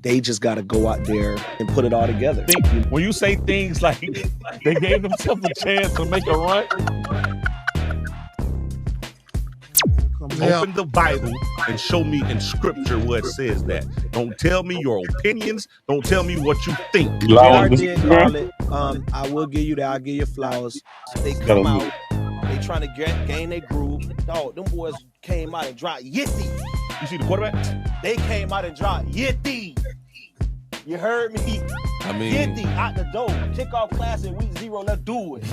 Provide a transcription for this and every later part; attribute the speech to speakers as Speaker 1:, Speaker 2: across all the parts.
Speaker 1: They just got to go out there and put it all together.
Speaker 2: When you say things like they gave themselves a chance to make a run, open the Bible and show me in Scripture where it says that. Don't tell me your opinions. Don't tell me what you think.
Speaker 1: JR did call it. I will give you that. I'll give you flowers. They come out. They trying to gain their groove. Dog, them boys came out and dropped Yitty.
Speaker 2: You see the quarterback?
Speaker 1: They came out and dropped Yitty. You heard me?
Speaker 2: I mean,
Speaker 1: Yitty out the door. Kickoff class in week 0. Let's do it.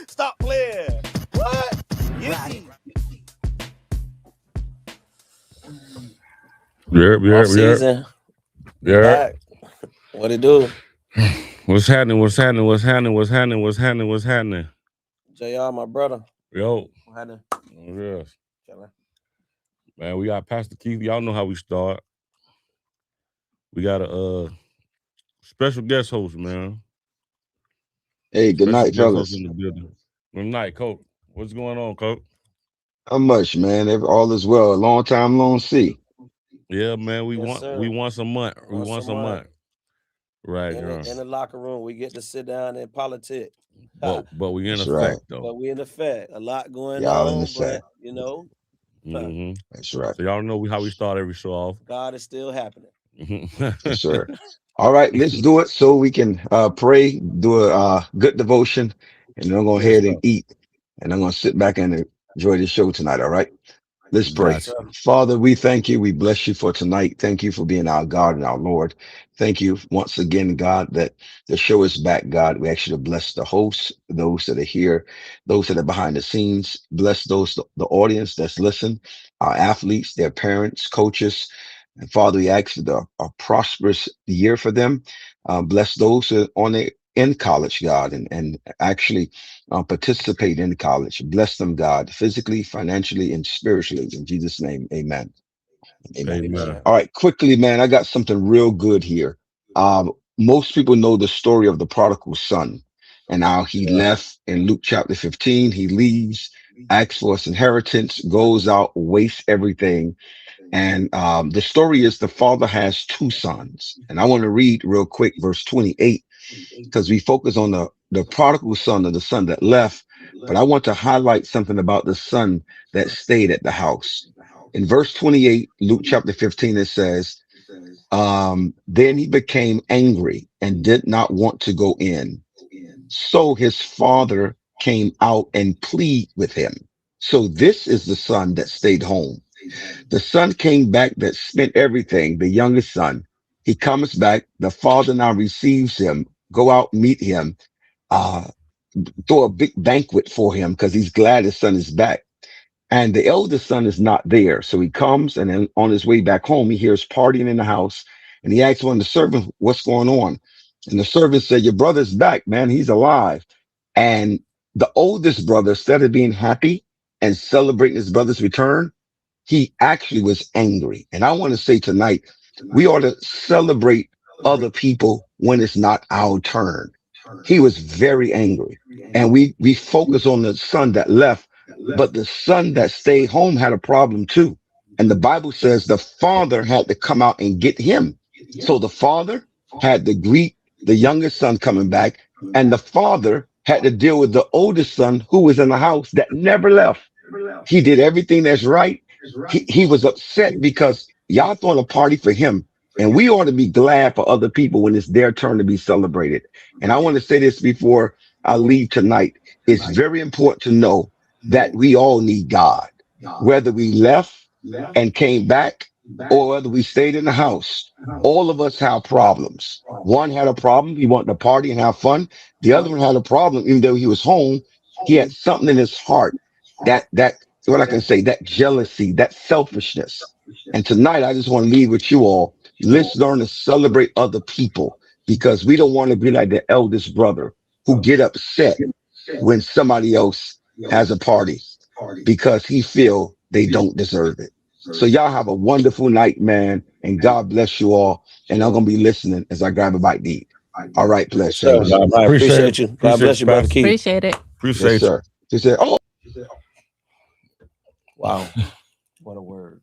Speaker 1: Stop playing. What? Yitty.
Speaker 3: Yeah. What it do?
Speaker 2: What's happening?
Speaker 3: JR, my brother.
Speaker 2: Yo.
Speaker 3: What happening?
Speaker 2: Yes. Man, we got Pastor Keith. Y'all know how we start. We got a special guest host, man.
Speaker 4: Hey, good night, fellas.
Speaker 2: In the building. Good night, Coach. What's going on, Coach?
Speaker 4: How much, man? All is well. Long time, long see.
Speaker 2: Yeah, man. We once a month. Right,
Speaker 3: in the locker room, we get to sit down and politic.
Speaker 2: But we in
Speaker 4: That's
Speaker 2: effect,
Speaker 4: right.
Speaker 2: though.
Speaker 3: But we in effect. A lot going
Speaker 4: Y'all
Speaker 3: on,
Speaker 4: in effect.
Speaker 3: but you know,
Speaker 4: That's right.
Speaker 2: So y'all know how we start every show off.
Speaker 3: God is still happening.
Speaker 4: Yes, sir. All right, let's do it so we can pray, do a good devotion, and then I'm going to go ahead and eat. And I'm going to sit back and enjoy the show tonight, all right? Let's pray.
Speaker 2: Gotcha.
Speaker 4: Father, we thank you. We bless you for tonight. Thank you for being our God and our Lord. Thank you once again, God, that the show is back, God. We ask you to bless the hosts, those that are here, those that are behind the scenes. Bless the audience that's listening, our athletes, their parents, coaches. And Father, we ask for a prosperous year for them. Bless those who are in college, God, and actually participate in college. Bless them, God, physically, financially, and spiritually. In Jesus' name, amen. Amen. All right, quickly, man, I got something real good here. Most people know the story of the prodigal son and how he left in Luke chapter 15. He leaves, asks for his inheritance, goes out, wastes everything. And the story is the father has 2 sons. And I want to read real quick, verse 28, because we focus on the prodigal son, or the son that left. But I want to highlight something about the son that stayed at the house. In verse 28, Luke chapter 15, it says, then he became angry and did not want to go in. So his father came out and pleaded with him. So this is the son that stayed home. The son came back that spent everything, the youngest son. He comes back. The father now receives him, go out, meet him, throw a big banquet for him because he's glad his son is back. And the eldest son is not there. So he comes, and then on his way back home, he hears partying in the house. And he asks one of the servants, what's going on? And the servant said, your brother's back, man. He's alive. And the oldest brother, instead of being happy and celebrating his brother's return, he actually was angry. And I want to say tonight, we ought to celebrate other people when it's not our turn. He was very angry. And we focus on the son that left, but the son that stayed home had a problem too. And the Bible says the father had to come out and get him. So the father had to greet the youngest son coming back, and the father had to deal with the oldest son who was in the house that never left. He did everything that's right. He was upset because y'all throwing a party for him. And we ought to be glad for other people when it's their turn to be celebrated. And I want to say this before I leave tonight. It's very important to know that we all need God, whether we left and came back or whether we stayed in the house. All of us have problems. One had a problem. He wanted to party and have fun. The other one had a problem. Even though he was home, he had something in his heart that what I can say, that jealousy, that selfishness. And tonight, I just want to leave with you all. Let's learn to celebrate other people, because we don't want to be like the eldest brother who get upset when somebody else has a party because he feel they don't deserve it. So y'all have a wonderful night, man, and God bless you all. And I'm going to be listening as I grab a bite to eat. All right, bless you.
Speaker 3: I appreciate you. God bless you, brother Keith.
Speaker 5: Appreciate it.
Speaker 4: Yes, sir. He said, oh.
Speaker 3: Wow. What a word.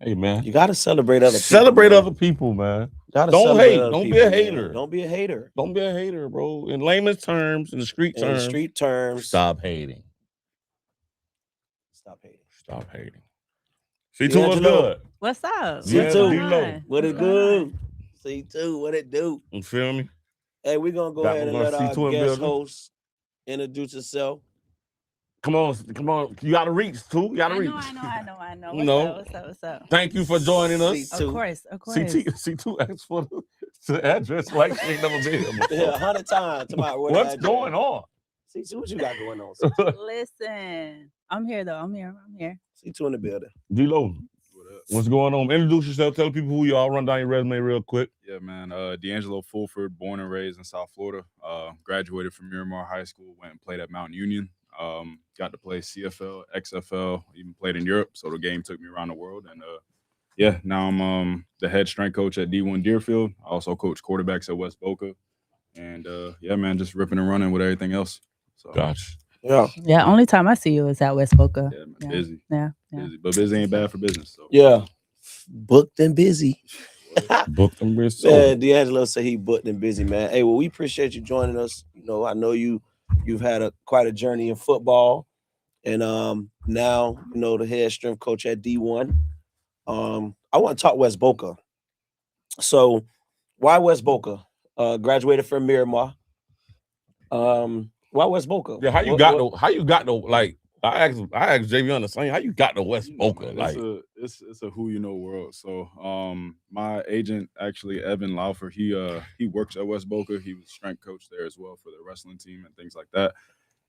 Speaker 2: Hey, man.
Speaker 3: You got to celebrate other people.
Speaker 2: Celebrate other people, man. Don't hate. Don't be a hater.
Speaker 3: Man. Don't be a hater.
Speaker 2: Don't be a hater, bro. In layman's terms, in the street terms. Stop hating.
Speaker 3: Stop hating.
Speaker 2: Stop hating. C2, what's good?
Speaker 5: What's up?
Speaker 3: C2, what it do? C2, what it do?
Speaker 2: You feel me?
Speaker 3: Hey, we're going to go ahead and let our guest host introduce herself.
Speaker 2: Come on. You got to reach, too. You got to reach.
Speaker 5: I know. What's up?
Speaker 2: Thank you for joining us.
Speaker 5: C2. Of course.
Speaker 2: C2 asked for the address like she ain't never been here before.
Speaker 3: Yeah, 100 times.
Speaker 2: What's going on?
Speaker 3: C2, what you got going on?
Speaker 5: Listen, I'm here, though. I'm here.
Speaker 3: C2 in the building.
Speaker 2: D-Lo, what's going on? Introduce yourself. Tell people who you are. Run down your resume real quick.
Speaker 6: Yeah, man. D'Angelo Fulford, born and raised in South Florida. Graduated from Miramar High School. Went and played at Mount Union. Got to play CFL, XFL, even played in Europe. So the game took me around the world. And now I'm the head strength coach at D1 Deerfield. I also coach quarterbacks at West Boca. And man, just ripping and running with everything else. So,
Speaker 2: gotcha.
Speaker 5: Yeah. Only time I see you is at West Boca.
Speaker 6: Yeah, man, busy.
Speaker 5: Yeah.
Speaker 6: Busy, but busy ain't bad for business. So.
Speaker 3: Yeah. Booked and busy.
Speaker 2: Booked and busy.
Speaker 3: Yeah, D'Angelo said he booked and busy, man. Hey, well, we appreciate you joining us. You know, I know you've had quite a journey in football, and now the head strength coach at D1. I want to talk West Boca. So, why West Boca? Graduated from Miramar. Why West Boca?
Speaker 2: Yeah, how you got to like? I asked JV on the same. How you got to West Boca?
Speaker 6: It's a who you know world. So my agent actually Evan Laufer, he works at West Boca. He was strength coach there as well for the wrestling team and things like that.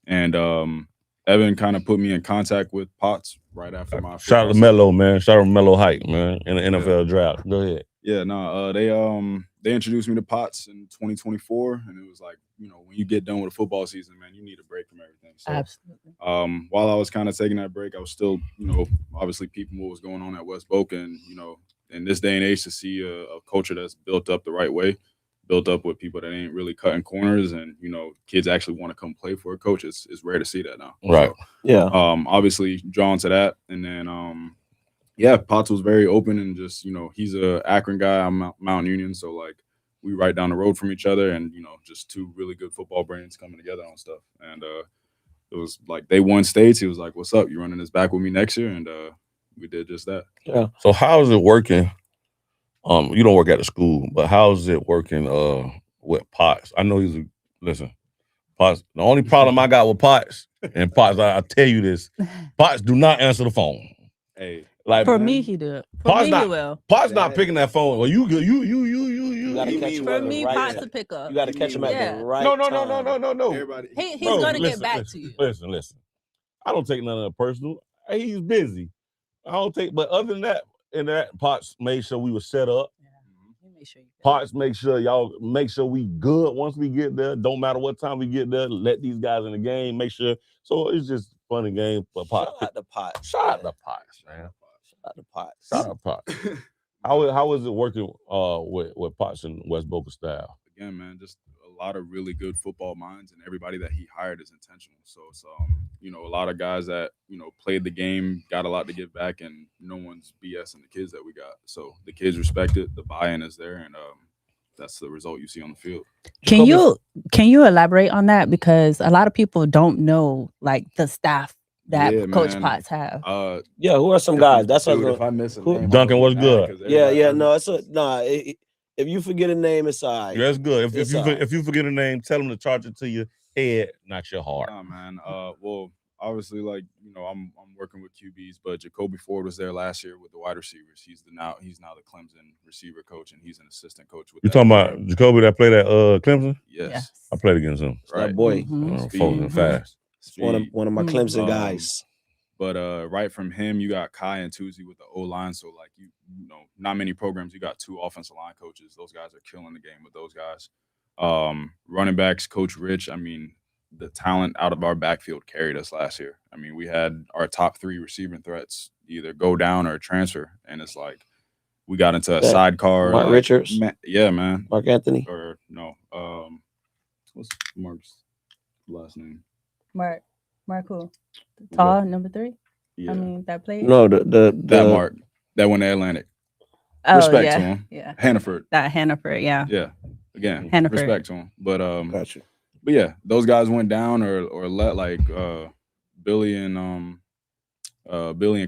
Speaker 6: And Evan kind of put me in contact with Potts right after my
Speaker 2: shout out to Melo, man. Shout out to Melo Height, man, in the NFL draft. Go ahead.
Speaker 6: Yeah, no, they introduced me to Potts in 2024, and it was like, when you get done with a football season, man, you need a break from everything. So,
Speaker 5: absolutely.
Speaker 6: While I was kind of taking that break, I was still, obviously peeping what was going on at West Boca, and in this day and age, to see a culture that's built up the right way, built up with people that ain't really cutting corners, and kids actually want to come play for a coach. It's rare to see that now.
Speaker 2: Right.
Speaker 6: So,
Speaker 3: yeah.
Speaker 6: Obviously drawn to that, and then Potts was very open, and just he's a Akron guy. I'm Mount Union, so like we right down the road from each other, and just two really good football brains coming together on stuff. And it was like they won states. He was like, "What's up? You running this back with me next year?" And we did just that.
Speaker 3: Yeah.
Speaker 2: So how is it working? You don't work at the school, but how is it working with Potts? I know Potts. The only problem I got with Potts, and Potts, I tell you this, Potts do not answer the phone.
Speaker 6: Hey.
Speaker 2: Like,
Speaker 5: for me, he do. For me, he will.
Speaker 2: Potts not picking that phone. Well, you
Speaker 3: gotta catch him
Speaker 5: for me, Potts to pick up.
Speaker 3: You got to catch him at the right
Speaker 2: time. No.
Speaker 6: Everybody,
Speaker 5: he's going to get back to you.
Speaker 2: Listen. I don't take none of it personal. He's busy. I don't take, but other than that, Potts made sure we were set up. Potts make sure we good once we get there. Don't matter what time we get there. Let these guys in the game. Make sure. So it's just funny game for Potts.
Speaker 3: Shout out to Potts.
Speaker 2: Shout out to Potts, man.
Speaker 3: Shout out to
Speaker 2: Potts. How is it working with Potts and West Boca style?
Speaker 6: Again, man, just a lot of really good football minds, and everybody that he hired is intentional. So it's a lot of guys that played the game, got a lot to give back, and no one's BSing the kids that we got. So the kids respect it, the buy-in is there, and that's the result you see on the field.
Speaker 5: Can you elaborate on that, because a lot of people don't know like the staff that Coach Potts have?
Speaker 3: Who are some guys? That's
Speaker 6: if I miss a name,
Speaker 2: Duncan was good.
Speaker 3: No, if you forget a name, it's all right.
Speaker 2: Yeah, that's good. If you forget a name, tell them to charge it to your head, not your heart.
Speaker 6: Nah, man. Well, obviously, like I'm working with QBs, but Jacoby Ford was there last year with the wide receivers. He's now the Clemson receiver coach, and he's an assistant coach with.
Speaker 2: You talking about Jacoby that played at Clemson?
Speaker 6: Yes.
Speaker 2: I played against him.
Speaker 3: Right, that boy,
Speaker 2: fast.
Speaker 3: One of my Clemson guys.
Speaker 6: But right from him, you got Kai and Tuzi with the O-line. So like not many programs. You got two offensive line coaches. Those guys are killing the game with those guys. Running backs, Coach Rich. I mean, the talent out of our backfield carried us last year. I mean, we had our top three receiving threats either go down or transfer, and it's like we got into a sidecar.
Speaker 3: Mark Richards.
Speaker 6: Man.
Speaker 3: Mark Anthony.
Speaker 6: Or no. What's Mark's last name?
Speaker 5: Mark who? Tall, number 3?
Speaker 6: Yeah.
Speaker 5: I mean, that played.
Speaker 3: No,
Speaker 6: that Mark. That went to Atlantic.
Speaker 5: Oh,
Speaker 6: Respect
Speaker 5: yeah.
Speaker 6: to him.
Speaker 5: Yeah.
Speaker 6: Hannaford.
Speaker 5: That Hannaford, yeah.
Speaker 6: Yeah. Again,
Speaker 5: Hannaford.
Speaker 6: respect to him. But
Speaker 3: Gotcha.
Speaker 6: But yeah, those guys went down or let like Billy and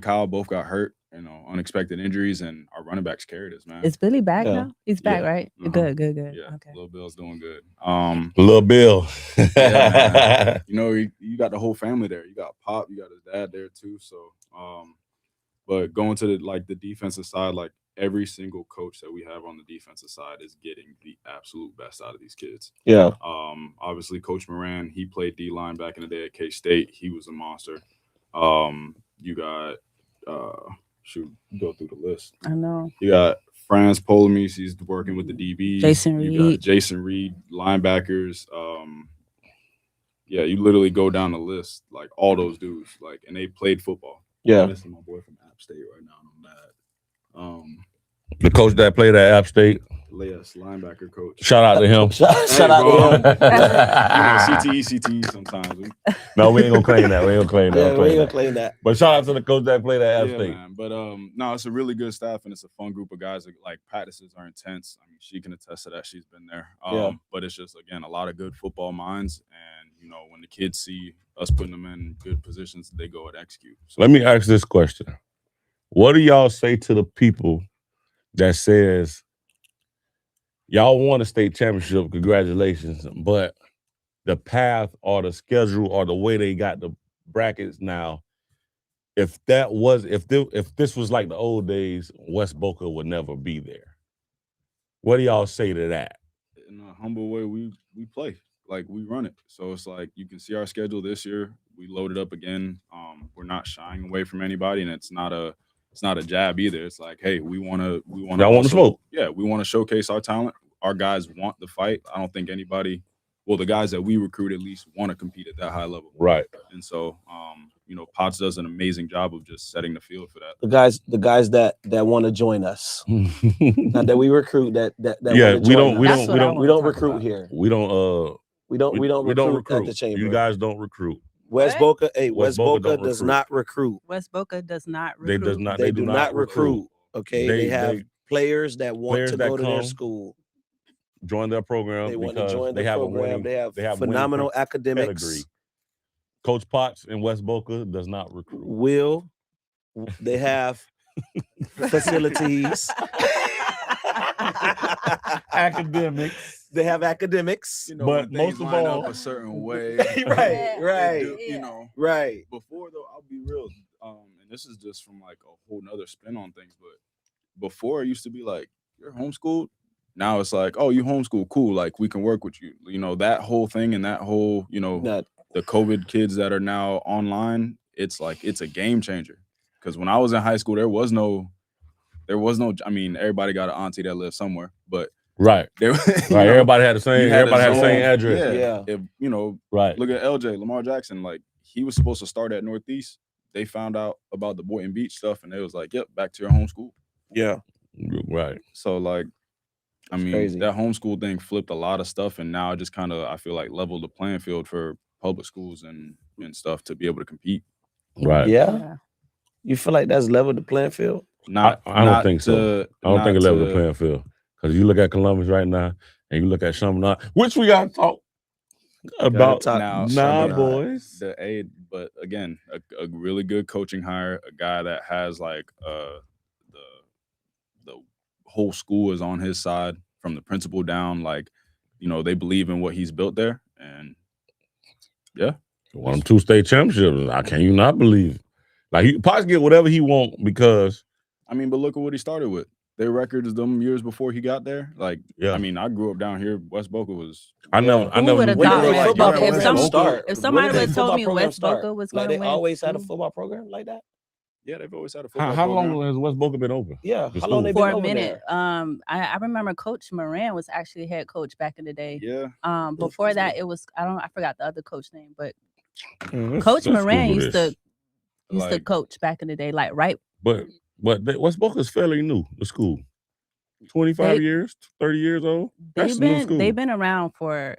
Speaker 6: Kyle both got hurt, unexpected injuries, and our running backs carried us, man.
Speaker 5: Is Billy back
Speaker 3: Yeah.
Speaker 5: now? He's back,
Speaker 6: Yeah.
Speaker 5: right?
Speaker 6: Uh-huh.
Speaker 5: Good.
Speaker 6: Yeah,
Speaker 5: Okay.
Speaker 6: Lil Bill's doing good.
Speaker 2: Little Bill.
Speaker 6: Yeah, man. You got the whole family there. You got Pop, you got his dad there too. So, but going to the defensive side, like every single coach that we have on the defensive side is getting the absolute best out of these kids.
Speaker 3: Yeah.
Speaker 6: Obviously, Coach Moran, he played D-line back in the day at K-State. He was a monster. You got go through the list.
Speaker 5: I know.
Speaker 6: You got Franz Polomise, he's working with the DBs.
Speaker 5: Jason
Speaker 6: You
Speaker 5: Reed.
Speaker 6: got Jason Reed, linebackers. Yeah, you literally go down the list, like all those dudes, and they played football.
Speaker 3: Yeah.
Speaker 6: This is my boy from App State right now, and I'm mad.
Speaker 2: The coach that played at App State.
Speaker 6: Yes, linebacker coach.
Speaker 2: Shout out to him.
Speaker 3: Shout out to him.
Speaker 6: CTE sometimes.
Speaker 2: No, we ain't gonna claim that. We ain't gonna claim that.
Speaker 3: Yeah, we ain't gonna claim that.
Speaker 2: But shout out to the coach that played at App State.
Speaker 6: Man. But no, it's a really good staff and it's a fun group of guys. Like practices are intense. I mean, she can attest to that. She's been there. But it's just again a lot of good football minds, and when the kids see us putting them in good positions, they go and execute. So,
Speaker 2: let me ask this question: what do y'all say to the people that says y'all won a state championship? Congratulations, but the path or the schedule or the way they got the brackets now, if this was like the old days, West Boca would never be there. What do y'all say to that?
Speaker 6: In a humble way, we play like we run it. So it's like you can see our schedule this year. We loaded up again. We're not shying away from anybody, and it's not a jab either. It's like, hey, we want to
Speaker 2: smoke.
Speaker 6: Yeah, we want to showcase our talent. Our guys want the fight. I don't think anybody. Well, the guys that we recruit at least want to compete at that high level.
Speaker 2: Right.
Speaker 6: And so, Potts does an amazing job of just setting the field for that.
Speaker 3: The guys that want to join us, not that we recruit. That
Speaker 2: yeah, we don't
Speaker 3: recruit here.
Speaker 2: We don't
Speaker 3: recruit at the chamber.
Speaker 2: You guys don't recruit.
Speaker 3: West Boca does not recruit.
Speaker 5: West Boca does not recruit.
Speaker 3: They do not recruit. Okay, they have players that want to go to their school.
Speaker 2: Join their program.
Speaker 3: They want to join the
Speaker 2: have
Speaker 3: program. They have phenomenal academics.
Speaker 2: Pedigree. Coach Potts in West Boca does not recruit.
Speaker 3: They have facilities.
Speaker 2: Academics.
Speaker 3: They have academics.
Speaker 2: But most of all,
Speaker 6: a certain way.
Speaker 3: Right. Right.
Speaker 6: Before though, I'll be real. And this is just from like a whole nother spin on things. But before it used to be like, you're homeschooled. Now it's like, oh, you homeschool, cool. Like we can work with you. That whole thing and that whole, the COVID kids that are now online, it's like it's a game changer. Because when I was in high school, there was no. I mean, everybody got an auntie that lives somewhere, but
Speaker 2: right. Everybody had the same. Everybody had the same address.
Speaker 3: Yeah.
Speaker 6: If
Speaker 2: right.
Speaker 6: Look at LJ Lamar Jackson. Like he was supposed to start at Northeast. They found out about the Boynton Beach stuff, and they was like, "Yep, back to your home school."
Speaker 3: Yeah.
Speaker 2: Right.
Speaker 6: So like. I mean,
Speaker 3: crazy.
Speaker 6: That homeschool thing flipped a lot of stuff, and now it just kind of, I feel like, leveled the playing field for public schools and stuff to be able to compete.
Speaker 2: Right.
Speaker 3: Yeah. You feel like that's leveled the playing field?
Speaker 2: I don't think so. I don't think it leveled the playing field. Because you look at Columbus right now, and you look at Chaminade, which we got to talk about now, boys.
Speaker 6: But again, a really good coaching hire, a guy that has like the whole school is on his side from the principal down. Like, they believe in what he's built there, and yeah,
Speaker 2: won 2 state championships. I can you not believe? Like Potts get whatever he want because
Speaker 6: I mean, but look at what he started with. Their records them years before he got there. Like, yeah. I mean, I grew up down here. West Boca was.
Speaker 2: I never.
Speaker 5: If somebody would have told me West Boca was going to win,
Speaker 3: they always had a football program like that.
Speaker 6: Yeah, they've always had a football
Speaker 2: How
Speaker 6: program.
Speaker 2: long has West Boca been open?
Speaker 3: Yeah, how long they been
Speaker 5: for a
Speaker 3: over
Speaker 5: minute.
Speaker 3: There?
Speaker 5: I remember Coach Moran was actually head coach back in the day.
Speaker 6: Yeah.
Speaker 5: Before that, it was I forgot the other coach name, but Coach Moran used to coach back in the day, like right.
Speaker 2: But West Boca is fairly new. The school, 25 years, 30 years old.
Speaker 5: They've been around for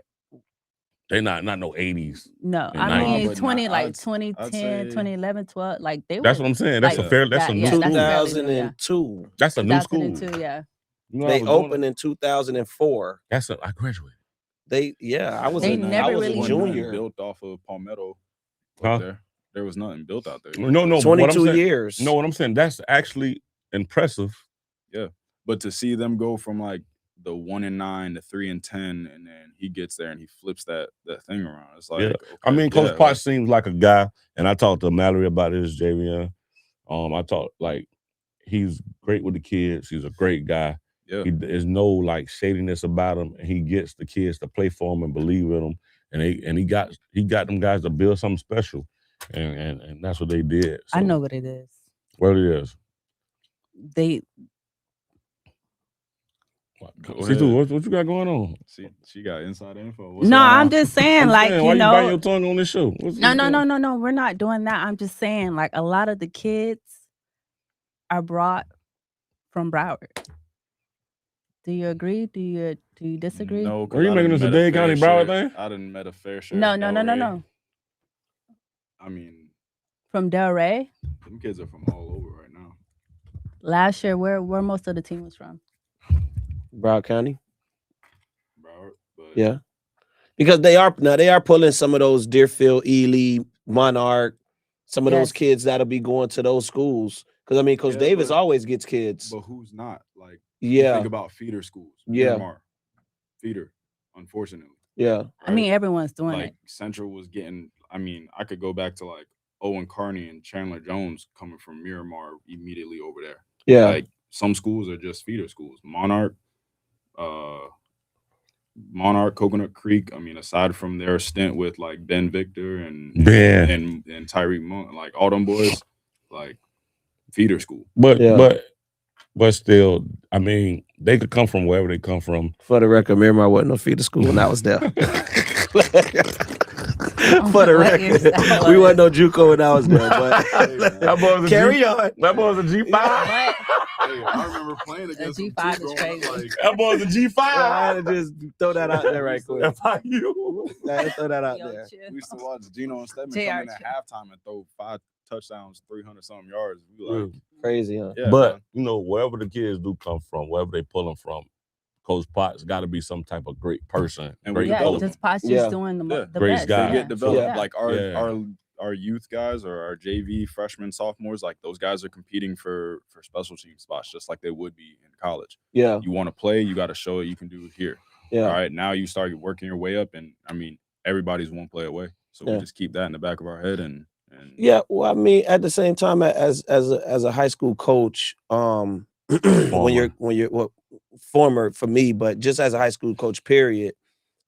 Speaker 2: They not no 80s.
Speaker 5: No,
Speaker 2: and
Speaker 5: I mean
Speaker 2: 90s.
Speaker 5: 2010, 2011, 12. Like they
Speaker 2: That's
Speaker 5: were.
Speaker 2: what I'm saying. That's
Speaker 5: like,
Speaker 2: a fair. That's a new school.
Speaker 3: 2002.
Speaker 2: That's a new school.
Speaker 5: 2002, yeah.
Speaker 2: You know,
Speaker 3: They opened in 2004.
Speaker 2: I graduated.
Speaker 3: I was
Speaker 5: They
Speaker 3: a
Speaker 5: never really
Speaker 3: junior.
Speaker 6: Built off of Palmetto.
Speaker 2: Huh?
Speaker 6: There was nothing built out there.
Speaker 2: No.
Speaker 3: 22 years.
Speaker 2: No, what I'm saying, that's actually impressive.
Speaker 6: Yeah, but to see them go from like the 1-9 to 3-10, and then he gets there and he flips that thing around. It's like, okay,
Speaker 2: I mean, Coach Potts seems like a guy, and I talked to Mallory about this, JVN. I talked like he's great with the kids. He's a great guy.
Speaker 6: Yeah,
Speaker 2: there's no like shadiness about him, and he gets the kids to play for him and believe in him. And he got them guys to build something special, and that's what they did. So,
Speaker 5: I know what it is.
Speaker 2: What it is? What you got going on?
Speaker 6: She got inside info.
Speaker 5: No, I'm just saying, like,
Speaker 2: why
Speaker 5: you know,
Speaker 2: biting your tongue on this show?
Speaker 5: No. We're not doing that. I'm just saying, like, a lot of the kids are brought from Broward. Do you agree? Do you disagree?
Speaker 6: No.
Speaker 2: Are you making this a Dade County Broward thing?
Speaker 6: I didn't met a fair share.
Speaker 5: No.
Speaker 6: I mean,
Speaker 5: from Delray.
Speaker 6: Them kids are from all over right now.
Speaker 5: Last year, where most of the team was from?
Speaker 3: Broward County.
Speaker 6: But
Speaker 3: yeah, because they are pulling some of those Deerfield, Ely, Monarch, some of those kids that'll be going to those schools. Because I mean, Coach Davis always gets kids.
Speaker 6: But who's not? Like,
Speaker 3: think
Speaker 6: about feeder schools. Feeder, unfortunately.
Speaker 3: Yeah,
Speaker 6: right?
Speaker 5: I mean, everyone's doing
Speaker 6: like,
Speaker 5: it.
Speaker 6: Central was getting. I mean, I could go back to like Owen Carney and Chandler Jones coming from Miramar immediately over there.
Speaker 3: Yeah,
Speaker 6: like some schools are just feeder schools. Monarch, Coconut Creek. I mean, aside from their stint with like Ben Victor and Tyreek Monk, like all them boys, like feeder school.
Speaker 2: But still, I mean, they could come from wherever they come from.
Speaker 3: For the record, Miramar wasn't no feeder school when I was there. For the record, we wasn't no JUCO when I was there. But carry on.
Speaker 2: That boy was a G5.
Speaker 6: I remember playing against
Speaker 5: a G5 is crazy.
Speaker 2: Like, that boy was a G5.
Speaker 3: I had to just throw that out there right quick.
Speaker 2: Throw
Speaker 3: that out there.
Speaker 6: We used to watch Geno and Stedman come in at halftime and throw 5 touchdowns, 300-something yards. We like
Speaker 3: crazy, huh?
Speaker 2: Yeah, but you know, wherever the kids do come from, wherever they pull them from, Coach Potts got to be some type of great person.
Speaker 6: And
Speaker 2: great
Speaker 5: just Potts just doing the
Speaker 2: great
Speaker 5: best.
Speaker 2: guy.
Speaker 6: They get developed. Like our youth guys or our JV freshmen, sophomores, like those guys are competing for special team spots just like they would be in college.
Speaker 3: Yeah,
Speaker 6: you want to play, you got to show it you can do it here.
Speaker 3: Yeah.
Speaker 6: All right. Now you start working your way up, and I mean everybody's one play away, so we just keep that in the back of our head and.
Speaker 3: Yeah, well, I mean, at the same time, as a high school when you're former for me, but just as a high school coach, period.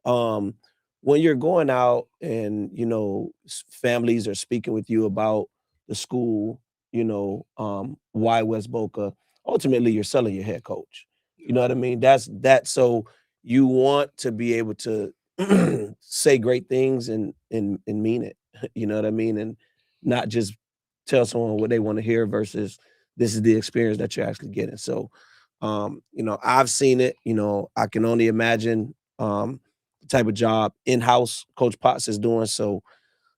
Speaker 3: When you're going out and you know families are speaking with you about the school, you know, why West Boca, ultimately you're selling your head coach. You know what I mean? That's so you want to be able to say great things and mean it. You know what I mean? And not just tell someone what they want to hear versus this is the experience that you're actually getting. So, you know, I've seen it. You know, I can only imagine the type of job in-house Coach Potts is doing. So,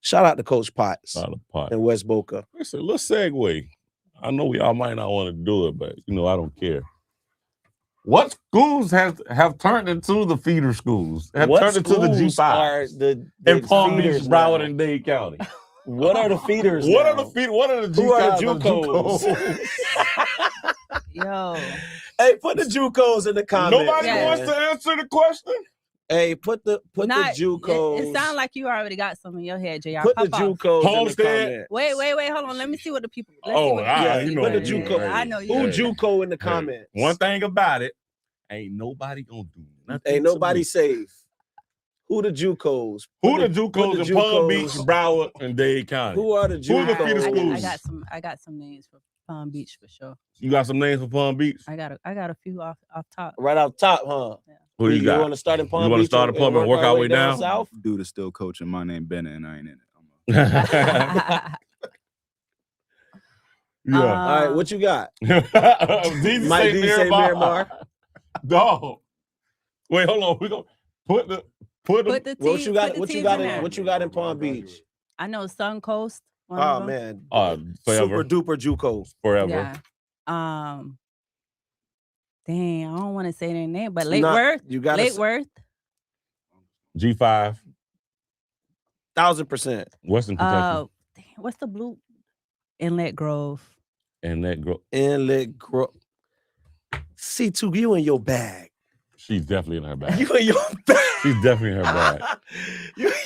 Speaker 3: shout out to Coach Potts and West Boca.
Speaker 2: Listen, let's segue. I know we all might not want to do it, but you know, I don't care. What schools have turned into the feeder schools? Have turned into the G5 in Palm Beach, Broward, and Dade County.
Speaker 3: What are the feeders?
Speaker 2: What are the feeders? What are the G5?
Speaker 3: Who are the JUCOs?
Speaker 5: Yo.
Speaker 3: Hey, put the JUCOs in the comments.
Speaker 2: Nobody wants to answer the question.
Speaker 3: Hey, put the JUCOs.
Speaker 5: It sounds like you already got some in your head, JR.
Speaker 3: Put the JUCOs
Speaker 2: Homestead.
Speaker 3: in the comments.
Speaker 5: Wait, hold on. Let me see what the people.
Speaker 2: You know.
Speaker 3: Put the JUCO.
Speaker 5: I know you.
Speaker 3: Who JUCO in the comments?
Speaker 2: One thing about it, ain't nobody gonna do nothing.
Speaker 3: Ain't nobody safe. Who the JUCOs?
Speaker 2: Who the JUCOs in Palm Beach, Broward, and Dade County?
Speaker 3: Who are the JUCOs?
Speaker 2: Who are the feeder schools?
Speaker 5: I got some names for Palm Beach for sure.
Speaker 2: You got some names for Palm Beach?
Speaker 5: I got a few off top.
Speaker 3: Right off top, huh?
Speaker 5: Yeah.
Speaker 2: Who you got?
Speaker 3: Want to start in Palm Beach?
Speaker 2: You want to start in Palm Beach and work our way down?
Speaker 3: South?
Speaker 6: Dude is still coaching. My name Bennett, and I ain't in it.
Speaker 3: Yeah. All right, what you got?
Speaker 2: Might say Miramar. Dog. Wait, hold on. We're gonna Put
Speaker 5: Put the
Speaker 3: What
Speaker 5: teams.
Speaker 3: you got?
Speaker 5: Put the
Speaker 3: What you
Speaker 5: teams
Speaker 3: got
Speaker 5: in
Speaker 3: in?
Speaker 5: there.
Speaker 3: What you got in Palm Beach?
Speaker 5: I know Suncoast. one
Speaker 3: Oh
Speaker 5: of them.
Speaker 3: man,
Speaker 2: forever,
Speaker 3: super duper JUCO.
Speaker 2: forever.
Speaker 5: Yeah. Dang, I don't want to say their name, but Lake
Speaker 3: Not-
Speaker 5: Worth.
Speaker 3: You got
Speaker 5: Lake Worth.
Speaker 2: G5,
Speaker 3: 1,000%.
Speaker 2: Western Kentucky,
Speaker 5: Dang, what's the blue? Inlet Grove.
Speaker 2: and that girl.
Speaker 3: Inlet Grove. C2, you in your bag.
Speaker 2: She's definitely in her bag.
Speaker 3: You in your bag.
Speaker 2: She's definitely in her bag.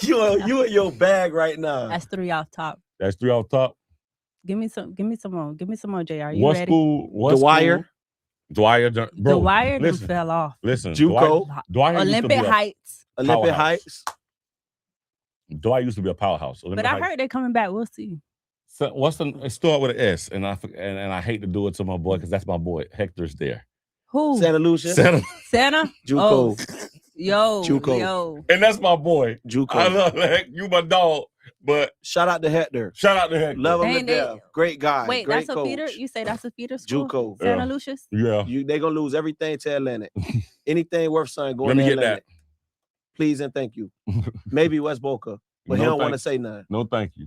Speaker 3: you in your bag right now.
Speaker 5: That's 3 off top.
Speaker 2: That's 3 off top.
Speaker 5: Give me some more. Give me some more, JR. You
Speaker 2: What
Speaker 5: ready?
Speaker 2: school? What
Speaker 3: Dwyer.
Speaker 2: school? Dwyer, bro.
Speaker 5: The Wire done
Speaker 2: listen,
Speaker 5: fell off.
Speaker 2: listen.
Speaker 3: JUCO.
Speaker 2: Dwyer used to
Speaker 5: Olympic
Speaker 2: be a-
Speaker 5: Heights.
Speaker 3: Olympic
Speaker 2: Powerhouse.
Speaker 3: Heights.
Speaker 2: Dwyer used to be a powerhouse. Olympic
Speaker 5: But I
Speaker 2: Heights.
Speaker 5: heard they're coming back. We'll see.
Speaker 2: So what's the? It start with an S, and I hate to do it to my boy because that's my boy. Hector's there.
Speaker 5: Who?
Speaker 3: Santa Lucia.
Speaker 5: Santa?
Speaker 3: JUCO.
Speaker 5: Yo.
Speaker 3: JUCO.
Speaker 5: Yo.
Speaker 2: And that's my boy. I
Speaker 3: JUCO.
Speaker 2: love that. You my dog. But
Speaker 3: Shout out to Hector.
Speaker 2: shout out to Hector.
Speaker 3: Love him to
Speaker 5: Dang, they-
Speaker 3: death. Great guy.
Speaker 5: Wait,
Speaker 3: Great
Speaker 5: that's a
Speaker 3: coach.
Speaker 5: feeder? You say that's a feeder school?
Speaker 3: JUCO.
Speaker 5: Santa
Speaker 2: Yeah.
Speaker 5: Lucia's?
Speaker 2: Yeah.
Speaker 3: They gonna lose everything to Atlantic. Anything worth something going
Speaker 2: Let me
Speaker 3: to
Speaker 2: get that.
Speaker 3: Atlantic. Please and thank you. Maybe West Boca, but he
Speaker 2: No,
Speaker 3: don't want to
Speaker 2: thank-
Speaker 3: say nothing.
Speaker 2: No, thank you.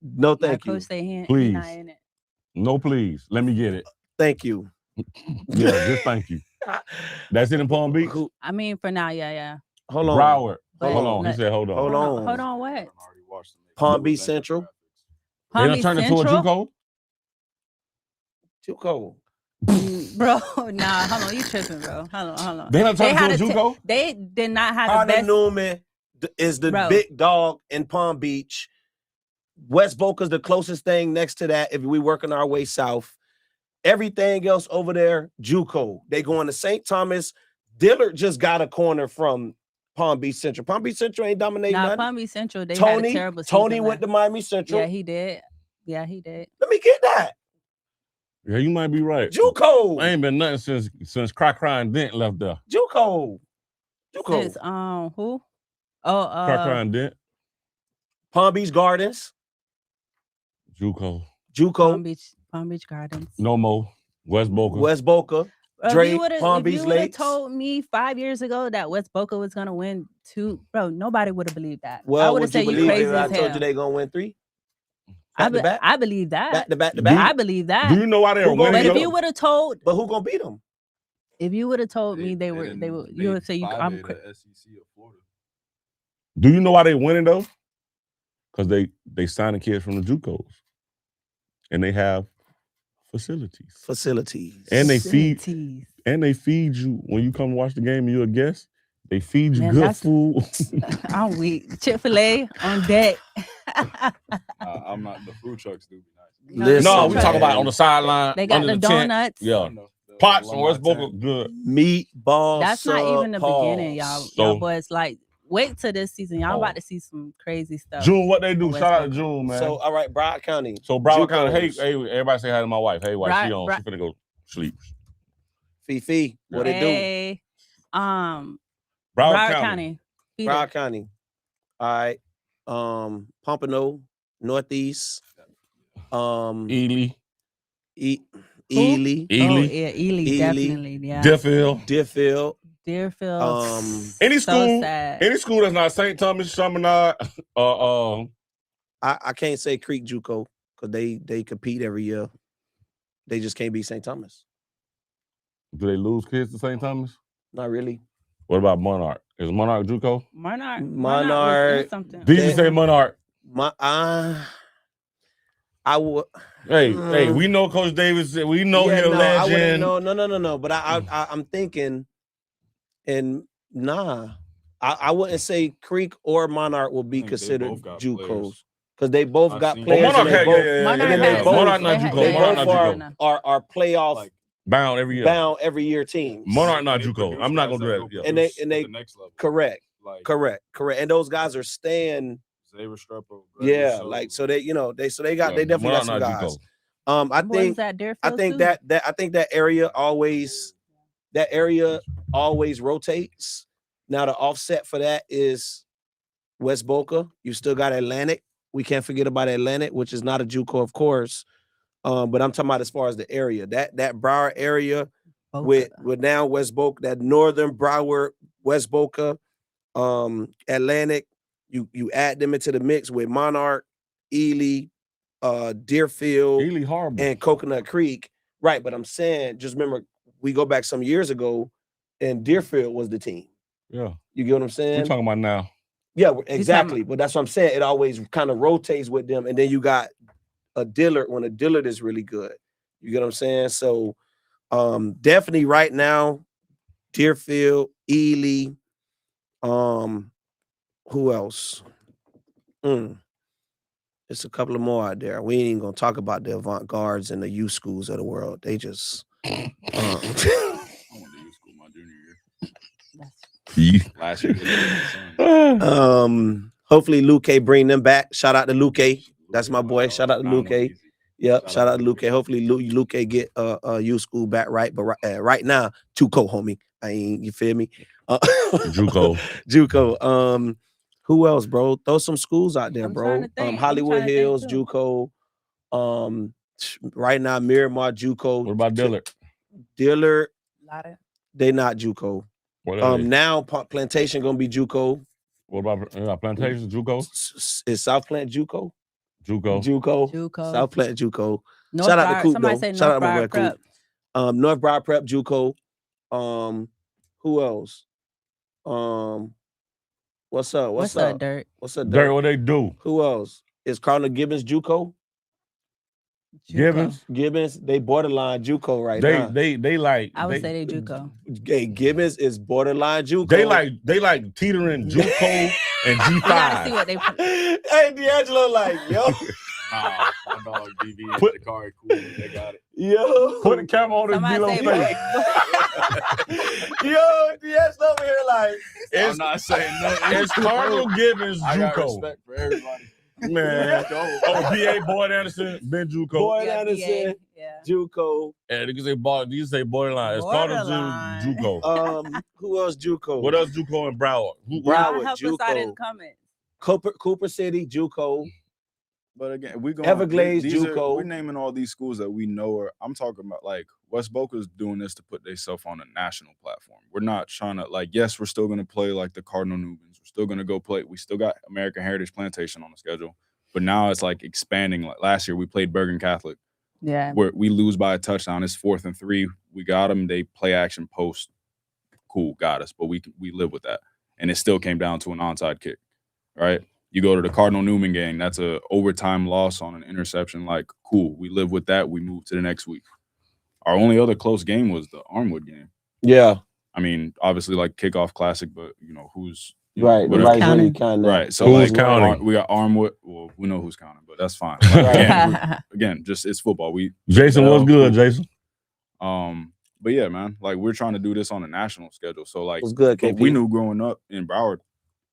Speaker 3: No, thank you.
Speaker 5: Coach say he
Speaker 2: Please.
Speaker 5: not in it.
Speaker 2: No, please. Let me get it.
Speaker 3: Thank you.
Speaker 2: Yeah, just thank you. That's it in Palm Beach.
Speaker 3: Who-
Speaker 5: I mean, for now, yeah.
Speaker 3: Hold on.
Speaker 2: Broward.
Speaker 5: But
Speaker 2: Hold on. He
Speaker 5: let-
Speaker 2: said, hold on.
Speaker 3: Hold on.
Speaker 5: Hold on, what?
Speaker 6: I already watched them.
Speaker 3: Palm Beach Central.
Speaker 2: They
Speaker 5: Palm
Speaker 2: done
Speaker 5: Beach
Speaker 2: turned into a
Speaker 5: Central?
Speaker 2: JUCO.
Speaker 3: JUCO.
Speaker 5: Bro, nah, hold on. You tripping, bro. Hold on.
Speaker 2: They done
Speaker 5: They
Speaker 2: turned
Speaker 5: had
Speaker 2: into a
Speaker 5: a
Speaker 2: JUCO.
Speaker 5: They did not have the
Speaker 3: Carter
Speaker 5: best.
Speaker 3: Newman is the
Speaker 5: Bro.
Speaker 3: big dog in Palm Beach. West Boca's the closest thing next to that if we working our way south. Everything else over there, JUCO. They going to St. Thomas. Dillard just got a corner from Palm Beach Central. Palm Beach Central ain't dominating
Speaker 5: Nah,
Speaker 3: nothing.
Speaker 5: Palm Beach Central, they had a
Speaker 3: Tony
Speaker 5: terrible season.
Speaker 3: went
Speaker 5: last-
Speaker 3: to Miami Central.
Speaker 5: Yeah, he did. Yeah, he did.
Speaker 3: Let me get that.
Speaker 2: Yeah, you might be right.
Speaker 3: JUCO.
Speaker 2: Ain't been nothing since Cry and Dent left there.
Speaker 3: JUCO. JUCO.
Speaker 5: Since who? Oh,
Speaker 2: Cry and Dent.
Speaker 3: Palm Beach Gardens.
Speaker 2: JUCO.
Speaker 3: JUCO.
Speaker 5: Palm Beach Gardens.
Speaker 2: No more. West Boca.
Speaker 3: West Boca.
Speaker 5: Bro,
Speaker 3: Drake,
Speaker 5: if you would've-
Speaker 3: Palm
Speaker 5: if
Speaker 3: Beach
Speaker 5: you would've
Speaker 3: Lakes.
Speaker 5: told me 5 years ago that West Boca was gonna win 2, bro, nobody would have believed that. I
Speaker 3: Well,
Speaker 5: would
Speaker 3: would
Speaker 5: have said
Speaker 3: you
Speaker 5: you
Speaker 3: believe
Speaker 5: crazy
Speaker 3: it if I
Speaker 5: as
Speaker 3: told
Speaker 5: hell.
Speaker 3: you they gonna win 3?
Speaker 5: I,
Speaker 3: Back to back?
Speaker 5: I believe that.
Speaker 3: Back to back to
Speaker 2: Do
Speaker 3: back.
Speaker 5: I believe that.
Speaker 2: Do you know why they were
Speaker 3: Who gonna
Speaker 2: winning?
Speaker 5: But if
Speaker 3: beat
Speaker 2: though?
Speaker 5: you would have told,
Speaker 3: But who gonna beat them?
Speaker 5: if you would have told me they were, you would say you. I'm.
Speaker 6: SEC of Florida.
Speaker 2: Do you know why they winning though? Because they signing kids from the JUCOs, and they have facilities,
Speaker 3: Facilities.
Speaker 2: and they feed
Speaker 5: Facilities.
Speaker 2: you when you come watch the game and you're a guest. They feed you
Speaker 5: Man,
Speaker 2: good
Speaker 5: that's-
Speaker 2: food.
Speaker 5: I'm weak. Chick-fil-A on deck.
Speaker 6: I'm not. The food trucks do be nice.
Speaker 3: Listen,
Speaker 2: no, we
Speaker 5: man.
Speaker 2: talk about on the sideline.
Speaker 5: They got
Speaker 2: under
Speaker 5: the
Speaker 2: tent.
Speaker 5: donuts.
Speaker 2: Yeah,
Speaker 6: I know, the
Speaker 2: Pots and
Speaker 6: alumni
Speaker 2: West Boca
Speaker 6: tent.
Speaker 2: good.
Speaker 3: Meatball.
Speaker 5: That's not even the
Speaker 3: subpar.
Speaker 5: beginning, y'all.
Speaker 2: So-
Speaker 5: Y'all boys, like, wait till this season. Y'all
Speaker 2: Oh.
Speaker 5: about to see some crazy stuff.
Speaker 2: June, what they do?
Speaker 5: West
Speaker 2: Shout out to
Speaker 5: Boca.
Speaker 2: June, man.
Speaker 3: So, all right, Broward County.
Speaker 2: Broward County, hey,
Speaker 3: JUCOs.
Speaker 2: hey, everybody say hi to my wife. Hey, wife, she
Speaker 5: Bri-
Speaker 2: on.
Speaker 5: Bri-
Speaker 2: She finna go sleep.
Speaker 3: Fifi, what it
Speaker 5: Hey,
Speaker 2: Broward
Speaker 5: Broward
Speaker 2: County.
Speaker 5: County.
Speaker 3: do?
Speaker 5: Feeder.
Speaker 3: Broward County. All right. Pompano, Northeast.
Speaker 2: Ely,
Speaker 3: Ely,
Speaker 5: Oh,
Speaker 2: Ely,
Speaker 5: yeah, Ely,
Speaker 3: Ely.
Speaker 5: definitely. Yeah.
Speaker 2: Deerfield.
Speaker 3: Deerfield.
Speaker 5: Deerfield.
Speaker 2: Any
Speaker 5: so
Speaker 2: school,
Speaker 5: sad.
Speaker 2: any school that's not St. Thomas, Chaminade,
Speaker 3: I can't say Creek JUCO because they compete every year. They just can't beat St. Thomas.
Speaker 2: do they lose kids to St. Thomas?
Speaker 3: Not really.
Speaker 2: What about Monarch? Is Monarch JUCO?
Speaker 5: Monarch.
Speaker 3: Monarch.
Speaker 5: was something.
Speaker 2: Did you
Speaker 3: They-
Speaker 2: say Monarch?
Speaker 3: I would.
Speaker 2: Hey, we know Coach Davis. We know
Speaker 3: Yeah,
Speaker 2: him,
Speaker 3: no, I wouldn't-
Speaker 2: legend.
Speaker 3: no. But I'm thinking, and I wouldn't say Creek or Monarch will be
Speaker 6: I think they
Speaker 3: considered
Speaker 6: both got
Speaker 3: JUCOs
Speaker 6: players.
Speaker 3: because they both
Speaker 6: I've
Speaker 3: got
Speaker 6: seen-
Speaker 3: players.
Speaker 2: Monarch
Speaker 3: and they
Speaker 2: had,
Speaker 3: both,
Speaker 5: Monarch
Speaker 3: and then they
Speaker 5: had-
Speaker 3: both-
Speaker 2: Monarch not
Speaker 5: they had-
Speaker 2: JUCO.
Speaker 3: they
Speaker 5: they
Speaker 2: Monarch
Speaker 3: both
Speaker 2: not
Speaker 5: had-
Speaker 2: JUCO.
Speaker 3: are playoff
Speaker 6: Like,
Speaker 2: Bound every year.
Speaker 3: bound every year teams.
Speaker 2: Monarch not
Speaker 6: they
Speaker 2: JUCO.
Speaker 6: produce
Speaker 2: I'm not
Speaker 6: guys
Speaker 2: gonna
Speaker 6: that
Speaker 2: do
Speaker 6: go
Speaker 2: that. Yeah.
Speaker 3: And they-
Speaker 6: produce
Speaker 3: and they-
Speaker 6: to the next level.
Speaker 3: Correct,
Speaker 6: Like
Speaker 3: correct. And those guys are staying.
Speaker 6: Xavier Restrepo.
Speaker 3: Yeah, like so they they got they definitely got some
Speaker 2: Monarch not
Speaker 3: guys.
Speaker 2: JUCO.
Speaker 3: I
Speaker 5: Boys
Speaker 3: think
Speaker 5: at Deerfield
Speaker 3: I think
Speaker 5: too.
Speaker 3: that area always rotates. Now the offset for that is West Boca. You still got Atlantic. We can't forget about Atlantic, which is not a JUCO, of course. But I'm talking about as far as the area. That Broward area
Speaker 5: Boca.
Speaker 3: with now West Boca, that northern Broward, West Boca, Atlantic, you add them into the mix with Monarch, Ely, Deerfield,
Speaker 2: Ely horrible.
Speaker 3: and Coconut Creek. Right, but I'm saying, just remember, we go back some years ago, and Deerfield was the team.
Speaker 2: Yeah.
Speaker 3: You get what I'm saying?
Speaker 2: We're talking about now.
Speaker 3: Yeah, exactly. But that's what I'm saying. It always kind of rotates with them. And then you got a Dillard when a Dillard is really good. You get what I'm saying? So definitely right now, Deerfield, Ely, who else? It's a couple of more out there. We ain't even gonna talk about the avant-gardes and the youth schools of the world. They just
Speaker 6: I went to youth school my junior year. Last year.
Speaker 3: Hopefully Luke bring them back. Shout out to Luke. That's my boy. Shout out to Luke. Yep. Shout out to Luke. Hopefully Luke get youth school back right. But right now, JUCO, homie. You feel me? JUCO. Who else, bro? Throw some schools out there, bro. Hollywood Hills, JUCO. Right now, Miramar, JUCO.
Speaker 2: What about Dillard?
Speaker 3: Dillard, they not JUCO.
Speaker 2: What
Speaker 3: now Plantation gonna be JUCO.
Speaker 2: What about Plantation, JUCO?
Speaker 3: Is South Plant JUCO?
Speaker 2: JUCO.
Speaker 3: South Plant JUCO.
Speaker 5: North
Speaker 3: Shout out to Coop,
Speaker 5: somebody
Speaker 3: though.
Speaker 5: say
Speaker 3: Shout out
Speaker 5: North
Speaker 3: to my
Speaker 5: Briar
Speaker 3: boy Coop. North Briar Prep JUCO. Who else? What's up?
Speaker 5: What's up, Dirt?
Speaker 3: What's up,
Speaker 2: Dirt, what they do?
Speaker 3: Who else? Is Cardinal Gibbons JUCO?
Speaker 2: Gibbons,
Speaker 3: they borderline JUCO right now.
Speaker 2: They like.
Speaker 5: I would say they JUCO.
Speaker 3: Hey, Gibbons is borderline JUCO.
Speaker 2: They like teetering JUCO and G5.
Speaker 5: You gotta see what they.
Speaker 3: Hey, D'Angelo, like yo.
Speaker 6: My dog DV and the car cool. They got it.
Speaker 3: Yo,
Speaker 2: put the camera on his D-Lo face.
Speaker 3: Yo, D'Angelo over here like.
Speaker 6: I'm not saying nothing.
Speaker 2: It's Cardinal Gibbons
Speaker 6: I got
Speaker 2: JUCO.
Speaker 6: respect for everybody.
Speaker 2: Man, B.A. Boyd Anderson, Ben JUCO.
Speaker 3: Boyd Anderson, JUCO.
Speaker 2: And you say borderline. It's Cardinal JUCO.
Speaker 3: Who else JUCO?
Speaker 2: What else JUCO in Broward?
Speaker 3: Broward
Speaker 5: Help us out in the comments.
Speaker 3: Cooper City JUCO.
Speaker 6: But again, we're going
Speaker 3: Everglades JUCO.
Speaker 6: We're naming all these schools that we know. I'm talking about like West Boca's doing this to put themselves on a national platform. We're not trying to yes, we're still going to play like the Cardinal Newmans. We're still going to go play. We still got American Heritage Plantation on the schedule, but now it's like expanding. Like last year, we played Bergen Catholic.
Speaker 5: Yeah,
Speaker 6: where we lose by a touchdown. It's 4th and 3. We got them. They play action post. Cool, got us. But we live with that, and it still came down to an onside kick, right? You go to the Cardinal Newman game, that's a overtime loss on an interception. Like, cool, we live with that. We move to the next week. Our only other close game was the Armwood game.
Speaker 3: Yeah.
Speaker 6: I mean, obviously, like kickoff classic, but who's
Speaker 3: right.
Speaker 2: Right.
Speaker 6: So
Speaker 2: who's counting?
Speaker 6: We got Armwood. Well, we know who's counting, but that's fine. Again, just it's football.
Speaker 2: Jason was good, Jason.
Speaker 6: But yeah, man, like we're trying to do this on a national schedule. So like,
Speaker 3: was good.
Speaker 6: But we knew growing up in Broward,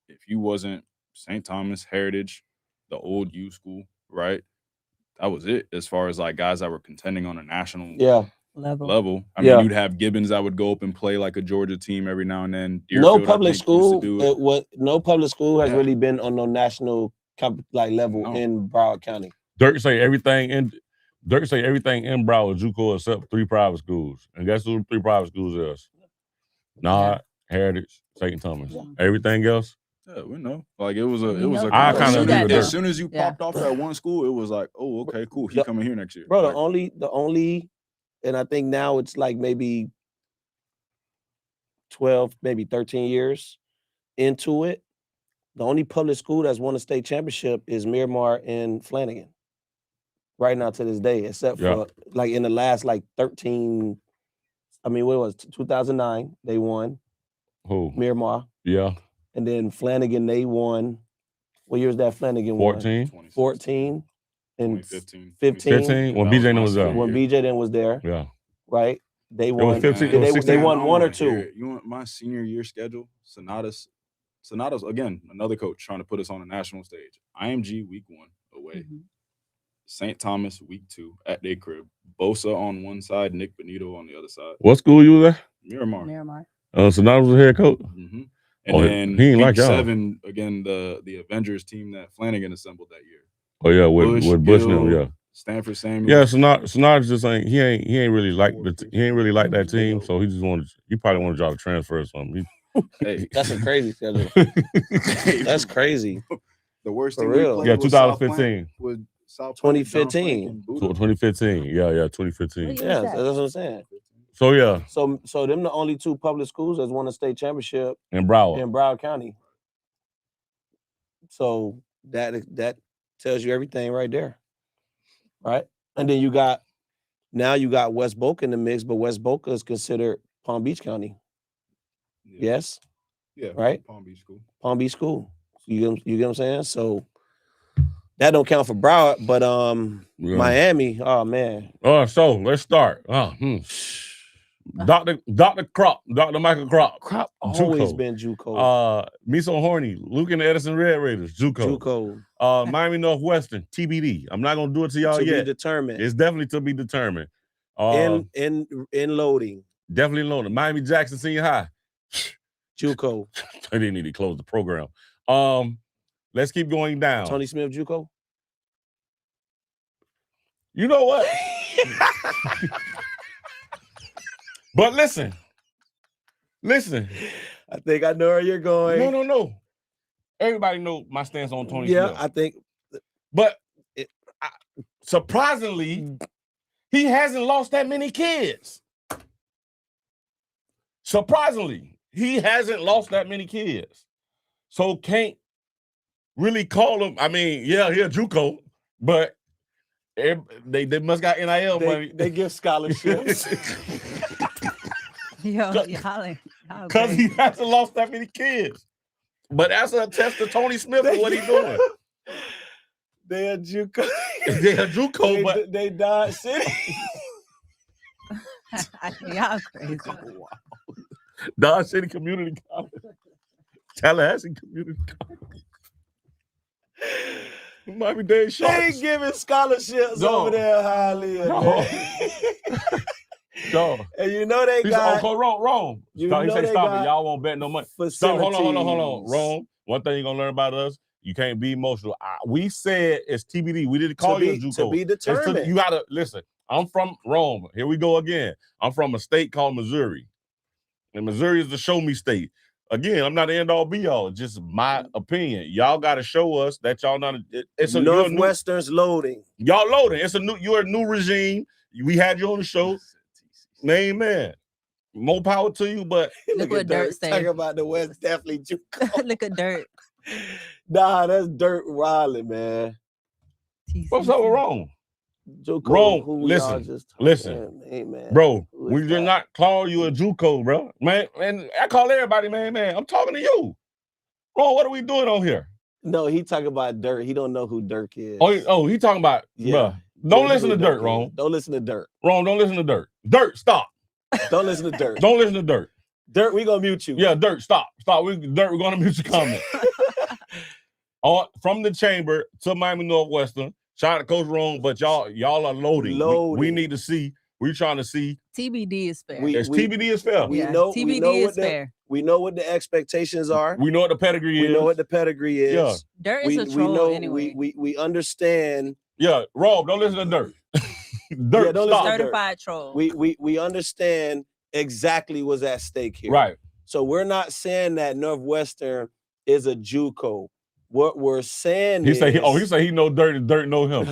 Speaker 6: if you wasn't St. Thomas, Heritage, the old U school, right? That was it as far as like guys that were contending on a national level. I mean, you'd have Gibbons that would go up and play like a Georgia team every now and then.
Speaker 3: Deerfield, no public school. No public school has really been on no national level in Broward County.
Speaker 2: Dirk say everything in Broward JUCO except 3 private schools, and guess who 3 private schools is? Nod, Heritage, St. Thomas. Everything else.
Speaker 6: Yeah, we know. Like it was a.
Speaker 2: I kind of
Speaker 6: as soon as you popped off that one school, it was like, oh, okay, cool. He coming here next year,
Speaker 3: bro. The only, and I think now it's like maybe 12, maybe 13 years into it. The only public school that's won a state championship is Miramar and Flanagan. Right now to this day, except for like in the last 13. I mean, what was 2009? They won.
Speaker 2: Who?
Speaker 3: Miramar.
Speaker 2: Yeah.
Speaker 3: And then Flanagan, they won. What year was that Flanagan
Speaker 2: 14.
Speaker 3: won? 14. And
Speaker 6: 15.
Speaker 2: 15 when BJ was there.
Speaker 3: When BJ then was there.
Speaker 2: Yeah.
Speaker 3: Right? They won.
Speaker 2: 15,
Speaker 3: they won 1 or 2.
Speaker 6: You want my senior year schedule? Sonatas, again, another coach trying to put us on a national stage. IMG week 1 away. Mm-hmm. St. Thomas week 2 at their crib. Bosa on one side, Nick Benito on the other side.
Speaker 2: What school you was at?
Speaker 6: Miramar.
Speaker 2: So now was the head coach.
Speaker 6: Mm-hmm. And then
Speaker 2: he ain't
Speaker 6: week
Speaker 2: like
Speaker 6: 7 again, the Avengers team that Flanagan assembled that year.
Speaker 2: Oh yeah, with Bush now,
Speaker 6: Stanford Samuel.
Speaker 2: Yeah, Sonata just ain't he ain't really like that team, so he probably wanted y'all to transfer or something.
Speaker 6: Hey,
Speaker 3: That's a crazy schedule. That's crazy.
Speaker 7: The worst
Speaker 3: For
Speaker 7: thing
Speaker 3: real.
Speaker 7: we played
Speaker 2: Yeah,
Speaker 7: was South
Speaker 2: 2015.
Speaker 7: Point, with South Point, John
Speaker 3: 2015.
Speaker 7: Frank, and Buddha.
Speaker 2: 2015. Yeah, 2015.
Speaker 5: What year
Speaker 3: Yeah,
Speaker 5: was
Speaker 3: that's
Speaker 5: that?
Speaker 3: what I'm saying.
Speaker 2: So yeah,
Speaker 3: So them the only two public schools that's won a state championship
Speaker 2: in Broward.
Speaker 3: in Broward County. So that tells you everything right there, right? And then you got West Boca in the mix, but West Boca is considered Palm Beach County. Yes,
Speaker 7: Yeah,
Speaker 3: right?
Speaker 7: Palm Beach School.
Speaker 3: Palm Beach School. You get what I'm saying? So that don't count for Broward, but
Speaker 2: Yeah.
Speaker 3: Miami. Oh man,
Speaker 2: So let's start. Dr. Crop, Dr. Michael Crop.
Speaker 3: Crop
Speaker 2: JUCO.
Speaker 3: always been JUCO.
Speaker 2: Me So Horny, Luke and the Edison Red Raiders, JUCO.
Speaker 3: JUCO
Speaker 2: Miami Northwestern, TBD. I'm not gonna do it to y'all
Speaker 3: to
Speaker 2: yet.
Speaker 3: be determined.
Speaker 2: It's definitely to be determined.
Speaker 3: in loading.
Speaker 2: Definitely loaded. Miami Jackson Senior High.
Speaker 3: JUCO.
Speaker 2: They didn't need to close the program. Let's keep going down.
Speaker 3: Tony Smith JUCO.
Speaker 2: You know what? But listen.
Speaker 3: I think I know where you're going.
Speaker 2: No. Everybody know my stance on Tony
Speaker 3: Yeah,
Speaker 2: Smith.
Speaker 3: I think.
Speaker 2: But surprisingly, he hasn't lost that many kids. Surprisingly, he hasn't lost that many kids. So can't really call him. I mean, yeah, he's a JUCO, but they must got NIL money.
Speaker 3: They give scholarships.
Speaker 5: Y'all
Speaker 2: Because he hasn't lost that many kids. But that's a test to Tony Smith for what he's doing.
Speaker 3: They are JUCO.
Speaker 2: They're a JUCO, but
Speaker 3: they Dodge City.
Speaker 5: Y'all crazy.
Speaker 2: Dodge City Community College. Tallahassee Community College. Miami-Dade Sharks.
Speaker 3: They ain't giving scholarships over there, Hialeah.
Speaker 2: No.
Speaker 3: And you know they got.
Speaker 2: Wrong.
Speaker 3: You
Speaker 2: Stop, he
Speaker 3: know
Speaker 2: say
Speaker 3: they
Speaker 2: stop
Speaker 3: got
Speaker 2: it. Y'all won't bet no money. Stop. Hold on.
Speaker 3: facilities.
Speaker 2: Wrong. One thing you're gonna learn about us, you can't be emotional. We said it's TBD. We didn't call you a JUCO.
Speaker 3: To be determined.
Speaker 2: You gotta listen. I'm from Rome. Here we go again. I'm from a state called Missouri. And Missouri is the show me state. Again, I'm not the end all be all. It's just my opinion. Y'all got to show us that y'all not. It's a
Speaker 3: Northwestern's loading.
Speaker 2: Y'all loading. You're a new regime. We had you on the show. Amen. More power to you, but
Speaker 5: Look what Dirt say.
Speaker 3: Talking about the West, definitely JUCO.
Speaker 5: Look at Dirt.
Speaker 3: Nah, that's Dirt Riley, man.
Speaker 2: what's up with wrong?
Speaker 3: JUCO,
Speaker 2: Wrong.
Speaker 3: who we all
Speaker 2: Listen,
Speaker 3: just
Speaker 2: listen.
Speaker 3: Hey, man.
Speaker 2: Bro,
Speaker 3: Who
Speaker 2: we
Speaker 3: is
Speaker 2: did
Speaker 3: that?
Speaker 2: not call you a JUCO, bro. Man, and I call everybody, man. I'm talking to you. Bro, what are we doing on here?
Speaker 3: No, he talking about Dirt. He don't know who Dirk is.
Speaker 2: He talking about, bro. Don't listen to Dirt, Ron.
Speaker 3: Don't listen to Dirt.
Speaker 2: Ron, don't listen to Dirt. Dirt, stop.
Speaker 3: Don't listen to Dirt.
Speaker 2: Don't listen to Dirt.
Speaker 3: Dirt, we gonna mute you.
Speaker 2: Yeah, Dirt, stop. Dirt, we're gonna mute your comment. From the chamber to Miami Northwestern. Shout out to Coach Ron, but y'all are loading. We need to see. We're trying to see.
Speaker 5: TBD is fair.
Speaker 2: TBD is fair.
Speaker 3: We know
Speaker 5: TBD
Speaker 3: what
Speaker 5: is fair.
Speaker 3: We know what the expectations are.
Speaker 2: We know what the pedigree is.
Speaker 3: We know what the pedigree is.
Speaker 2: Yeah.
Speaker 5: Dirt is a troll
Speaker 3: know,
Speaker 5: anyway.
Speaker 3: We understand.
Speaker 2: Yeah, Rob, don't listen to Dirt. Dirt,
Speaker 3: Yeah, don't
Speaker 2: stop.
Speaker 3: listen to
Speaker 5: Certified troll.
Speaker 3: We understand exactly what's at stake here.
Speaker 2: Right.
Speaker 3: So we're not saying that Northwestern is a JUCO. What we're saying
Speaker 2: He
Speaker 3: is
Speaker 2: say he know Dirt and Dirt know him.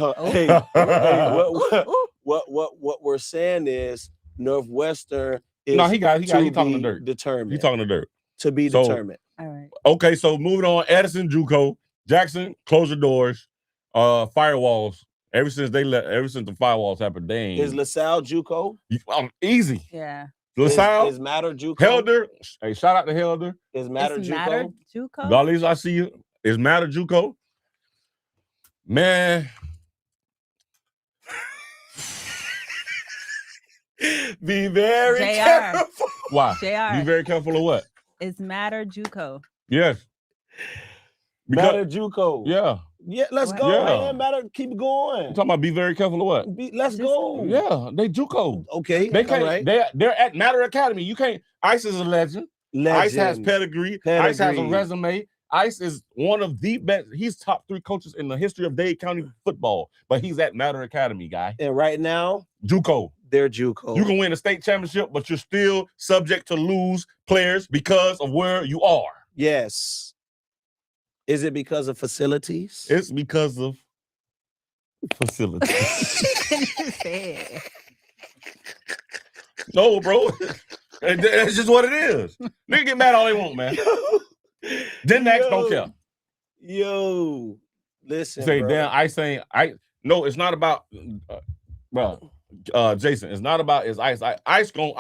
Speaker 3: What we're saying is Northwestern is
Speaker 2: No, he talking to Dirt.
Speaker 3: Determined.
Speaker 2: He talking to Dirt.
Speaker 3: To be
Speaker 2: So-
Speaker 3: determined.
Speaker 5: All right.
Speaker 2: Okay, so moving on. Edison, JUCO, Jackson, close the doors. Firewalls. Ever since the firewalls happened, they ain't
Speaker 3: Is LaSalle JUCO?
Speaker 2: easy.
Speaker 5: Yeah.
Speaker 2: LaSalle,
Speaker 3: Is Matter JUCO?
Speaker 2: Helder. Hey, shout out to Helder.
Speaker 3: Is Matter
Speaker 5: It's
Speaker 3: JUCO?
Speaker 5: Matter JUCO?
Speaker 2: Gallies, I see you. Is Matter JUCO? Man,
Speaker 3: Be very
Speaker 5: JR.
Speaker 3: careful.
Speaker 2: why?
Speaker 5: JR.
Speaker 2: Be very careful of what?
Speaker 5: It's Matter JUCO.
Speaker 2: Yes.
Speaker 3: Matter JUCO.
Speaker 2: Yeah.
Speaker 3: Yeah, let's
Speaker 5: What?
Speaker 3: go,
Speaker 2: Yeah.
Speaker 3: man. Matter, keep going.
Speaker 2: I'm talking about be very careful of what?
Speaker 3: Let's go.
Speaker 2: Yeah, they JUCO.
Speaker 3: Okay.
Speaker 2: They can't.
Speaker 3: All right.
Speaker 2: They're at Matter Academy. You can't. Ice is a legend. Ice has
Speaker 3: Legend.
Speaker 2: pedigree. Ice has a
Speaker 3: Pedigree.
Speaker 2: resume. Ice is one of the best. He's top 3 coaches in the history of Dade County football. But he's at Matter Academy, guy.
Speaker 3: And right now,
Speaker 2: JUCO.
Speaker 3: They're JUCO.
Speaker 2: You can win a state championship, but you're still subject to lose players because of where you are.
Speaker 3: Yes. Is it because of facilities?
Speaker 2: It's because of facilities. No, bro. That's just what it is. Nigga get mad all they want, man. Then next don't care.
Speaker 3: Yo, listen,
Speaker 2: Say,
Speaker 3: bro.
Speaker 2: damn, no, it's not about bro. Jason, it's not about is Ice. Ice gonna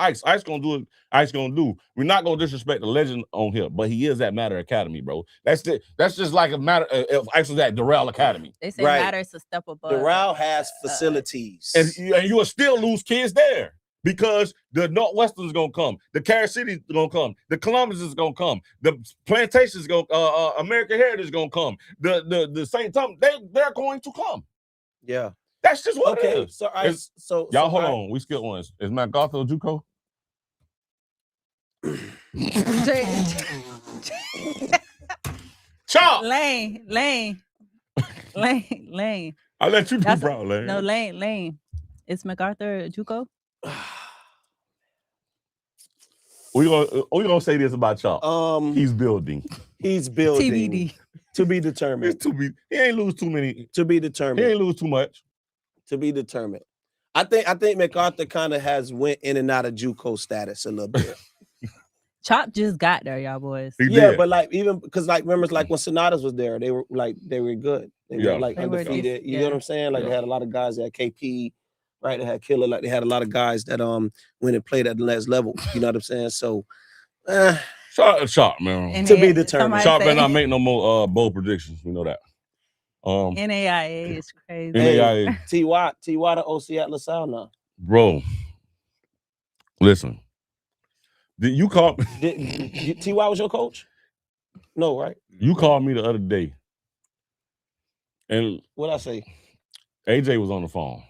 Speaker 2: do it. Ice gonna do. We're not gonna disrespect the legend on here, but he is at Matter Academy, bro. That's just like a matter if Ice was at Doral Academy.
Speaker 5: They say
Speaker 3: Right.
Speaker 5: Matter is a step above.
Speaker 3: Doral has facilities.
Speaker 2: And you will still lose kids there because the Northwestern's gonna come, the Carol City's gonna come, the Columbus is gonna come, the Plantation's gonna American Heritage is gonna come, the St. Thomas, they're going to come.
Speaker 3: Yeah.
Speaker 2: That's just what it
Speaker 3: Okay.
Speaker 2: is.
Speaker 3: So
Speaker 2: Y'all hold on. We skipped one. Is MacArthur or JUCO? Chop.
Speaker 5: Lane.
Speaker 2: I'll let you do
Speaker 5: That's-
Speaker 2: Brown Lane.
Speaker 5: No, Lane. Is MacArthur JUCO?
Speaker 2: We gonna say this about Chop. He's building.
Speaker 3: He's building.
Speaker 5: TBD.
Speaker 3: To be determined.
Speaker 2: He ain't lose too many.
Speaker 3: To be
Speaker 2: He
Speaker 3: determined.
Speaker 2: ain't lose too much.
Speaker 3: To be determined. I think MacArthur kind of has went in and out of JUCO status a little bit.
Speaker 5: Chop just got there, y'all boys.
Speaker 2: He
Speaker 3: Yeah,
Speaker 2: did.
Speaker 3: but like even because like remember like when Sonatas was there, they were good. They
Speaker 2: Yeah.
Speaker 3: were like
Speaker 5: They were
Speaker 3: undefeated.
Speaker 5: decent,
Speaker 3: You know what
Speaker 5: yeah.
Speaker 3: I'm saying? Like
Speaker 2: Yeah.
Speaker 3: they had a lot of guys. They had KP, right? They had Killer. Like they had a lot of guys that went and played at the next level. You know what I'm saying? So
Speaker 2: Shout out to Chop, man.
Speaker 5: And
Speaker 3: To be
Speaker 5: they-
Speaker 3: determined.
Speaker 5: somebody
Speaker 2: Chop
Speaker 5: say
Speaker 2: better not make no more bold predictions. We know that.
Speaker 5: NAIA is crazy.
Speaker 2: NAIA.
Speaker 3: T.Y. the OC at LaSalle now.
Speaker 2: Bro, listen. Did you call
Speaker 3: T.Y. was your coach? No, right?
Speaker 2: you called me the other day, and
Speaker 3: What'd I say?
Speaker 2: AJ was on the phone.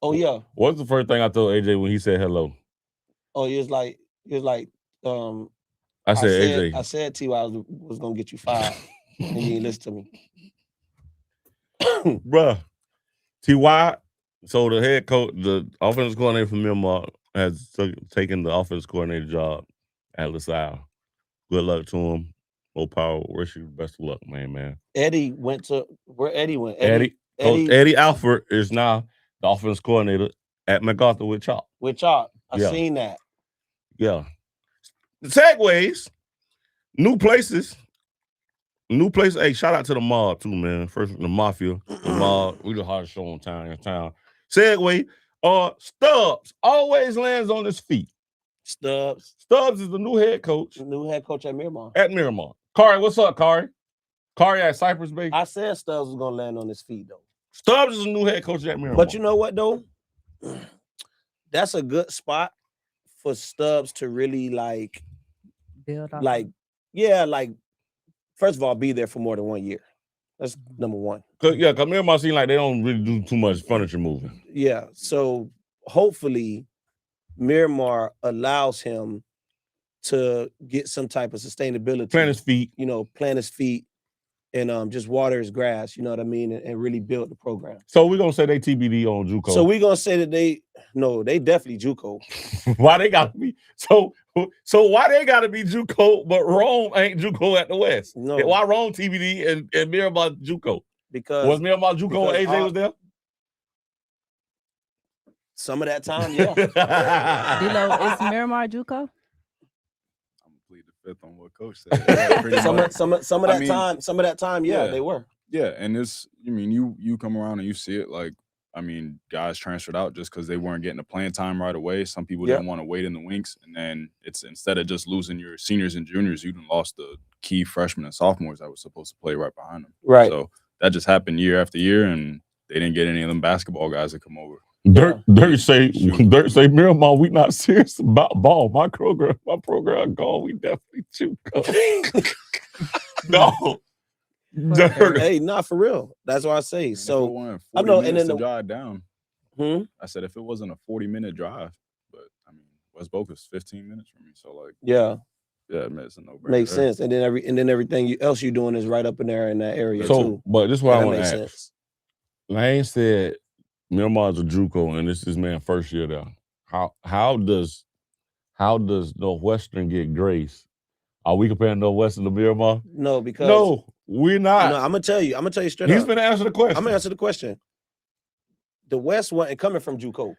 Speaker 3: Oh yeah.
Speaker 2: What's the first thing I told AJ when he said hello?
Speaker 3: Oh, he was like
Speaker 2: I said, AJ.
Speaker 3: I said T.Y. was gonna get you fired. And you didn't listen to me.
Speaker 2: Bruh, T.Y., so the head coach, the offensive coordinator for Miramar has taken the offensive coordinator job at LaSalle. Good luck to him. More power. Wish you best of luck, man.
Speaker 3: Eddie went to where Eddie went.
Speaker 2: Coach Eddie Alford is now the offensive coordinator at MacArthur with Chop.
Speaker 3: with Chop. I
Speaker 2: Yeah.
Speaker 3: seen that.
Speaker 2: Yeah. Segues, new places. Hey, shout out to the mob too, man. First the Mafia, the mob. We the hardest show in town. Segue, Stubbs always lands on his feet.
Speaker 3: Stubbs,
Speaker 2: is the new head coach
Speaker 3: new head coach at Miramar.
Speaker 2: at Miramar. Kari, what's up, Kari? Kari at Cypress Bay.
Speaker 3: I said Stubbs was gonna land on his feet though.
Speaker 2: Stubbs is the new head coach at Miramar.
Speaker 3: But you know what though? That's a good spot for Stubbs to really
Speaker 5: Build off.
Speaker 3: first of all, be there for more than 1 year. That's number one.
Speaker 2: Cause Miramar seem like they don't really do too much furniture moving.
Speaker 3: Yeah. So hopefully Miramar allows him to get some type of sustainability.
Speaker 2: Plant his feet.
Speaker 3: Plant his feet and just water his grass, you know what I mean, and really build the program.
Speaker 2: So we're gonna say they TBD on JUCO.
Speaker 3: So we're gonna say that they definitely JUCO.
Speaker 2: Why they gotta be so why they gotta be JUCO, but Rome ain't JUCO at the West?
Speaker 3: No.
Speaker 2: Why Rome TBD and Miramar JUCO?
Speaker 3: Because
Speaker 2: Was Miramar JUCO when AJ was there?
Speaker 3: some of that time, yeah.
Speaker 5: D-Lo, is Miramar JUCO?
Speaker 6: I'm gonna plead the fifth on what Coach said. Yeah, pretty much.
Speaker 3: some of that time, yeah,
Speaker 6: yeah.
Speaker 3: they were.
Speaker 6: Yeah, and you come around and you see it guys transferred out just because they weren't getting the playing time right away. Some people didn't want to wait in the wings, and then it's instead of just losing your seniors and juniors, you lost the key freshmen and sophomores that was supposed to play right behind them.
Speaker 3: Right.
Speaker 6: So that just happened year after year, and they didn't get any of them basketball guys to come over.
Speaker 2: Dirt say Miramar, we not serious about ball. My program gone. We definitely JUCO. No. Dirt.
Speaker 3: Hey, not for real. That's what I say.
Speaker 6: And if it
Speaker 3: So
Speaker 6: wasn't
Speaker 3: I
Speaker 6: 40
Speaker 3: know, and
Speaker 6: minutes
Speaker 3: then
Speaker 6: to drive down.
Speaker 3: Hmm?
Speaker 6: I said if it wasn't a 40-minute drive, but West Boca's 15 minutes from me, so
Speaker 3: yeah,
Speaker 6: it's a no-brainer.
Speaker 3: makes
Speaker 6: there.
Speaker 3: sense. And then everything else you're doing is right up in there in that area
Speaker 2: So,
Speaker 3: too.
Speaker 2: but this is what I
Speaker 3: That
Speaker 2: want to
Speaker 3: makes
Speaker 2: ask.
Speaker 3: sense.
Speaker 2: Lane said Miramar's a JUCO, and this is man first year there. How does Northwestern get grace? Are we comparing Northwestern to Miramar?
Speaker 3: No, because
Speaker 2: No, we're not.
Speaker 3: I'm gonna tell you straight
Speaker 2: He's
Speaker 3: up.
Speaker 2: been answering the question.
Speaker 3: I'm gonna answer the question. The West wasn't coming from JUCO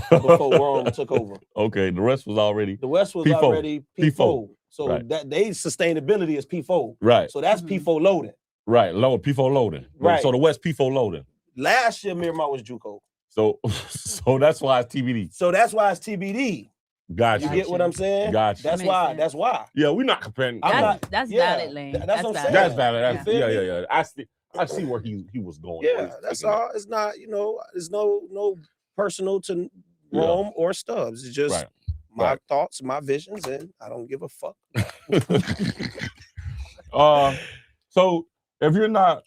Speaker 3: before Rome took over.
Speaker 2: Okay, the rest was already.
Speaker 3: The West was
Speaker 2: P4.
Speaker 3: already P4. So
Speaker 2: Right.
Speaker 3: that they sustainability is P4.
Speaker 2: Right.
Speaker 3: So that's P4 loading.
Speaker 2: Right, lower P4 loading.
Speaker 3: Right.
Speaker 2: So the West P4 loading.
Speaker 3: Last year Miramar was JUCO.
Speaker 2: So that's why it's TBD.
Speaker 3: So that's why it's TBD.
Speaker 2: Gotcha.
Speaker 3: You get what I'm saying?
Speaker 2: Gotcha.
Speaker 3: That's
Speaker 5: That
Speaker 3: why.
Speaker 5: makes sense.
Speaker 3: That's why.
Speaker 2: Yeah, we're not comparing.
Speaker 3: I'm not-
Speaker 5: That's
Speaker 3: yeah,
Speaker 5: valid, Lane.
Speaker 3: that's what I'm saying.
Speaker 2: That's valid. That's,
Speaker 3: You feel me?
Speaker 2: yeah. I see where he was going.
Speaker 3: Yeah, that's all. It's not, there's no personal to
Speaker 2: Yeah.
Speaker 3: Rome or Stubbs. It's just
Speaker 2: Right.
Speaker 3: my
Speaker 2: Right.
Speaker 3: thoughts, my visions, and I don't give a fuck.
Speaker 2: So if you're not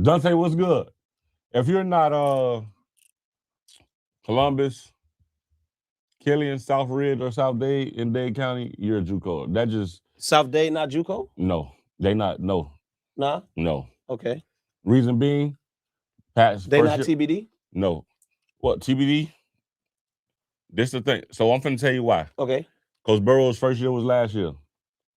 Speaker 2: Dante, what's good? If you're not Columbus, Killian, South Ridge, or South Dade in Dade County, you're a JUCO. That just
Speaker 3: South Dade, not JUCO?
Speaker 2: no. They not no.
Speaker 3: Nah. Okay.
Speaker 2: Reason being, Pat's
Speaker 3: They
Speaker 2: first
Speaker 3: not
Speaker 2: year-
Speaker 3: TBD?
Speaker 2: No. What, TBD? This the thing. So I'm finna tell you why.
Speaker 3: Okay.
Speaker 2: Because Burrow's first year was last year.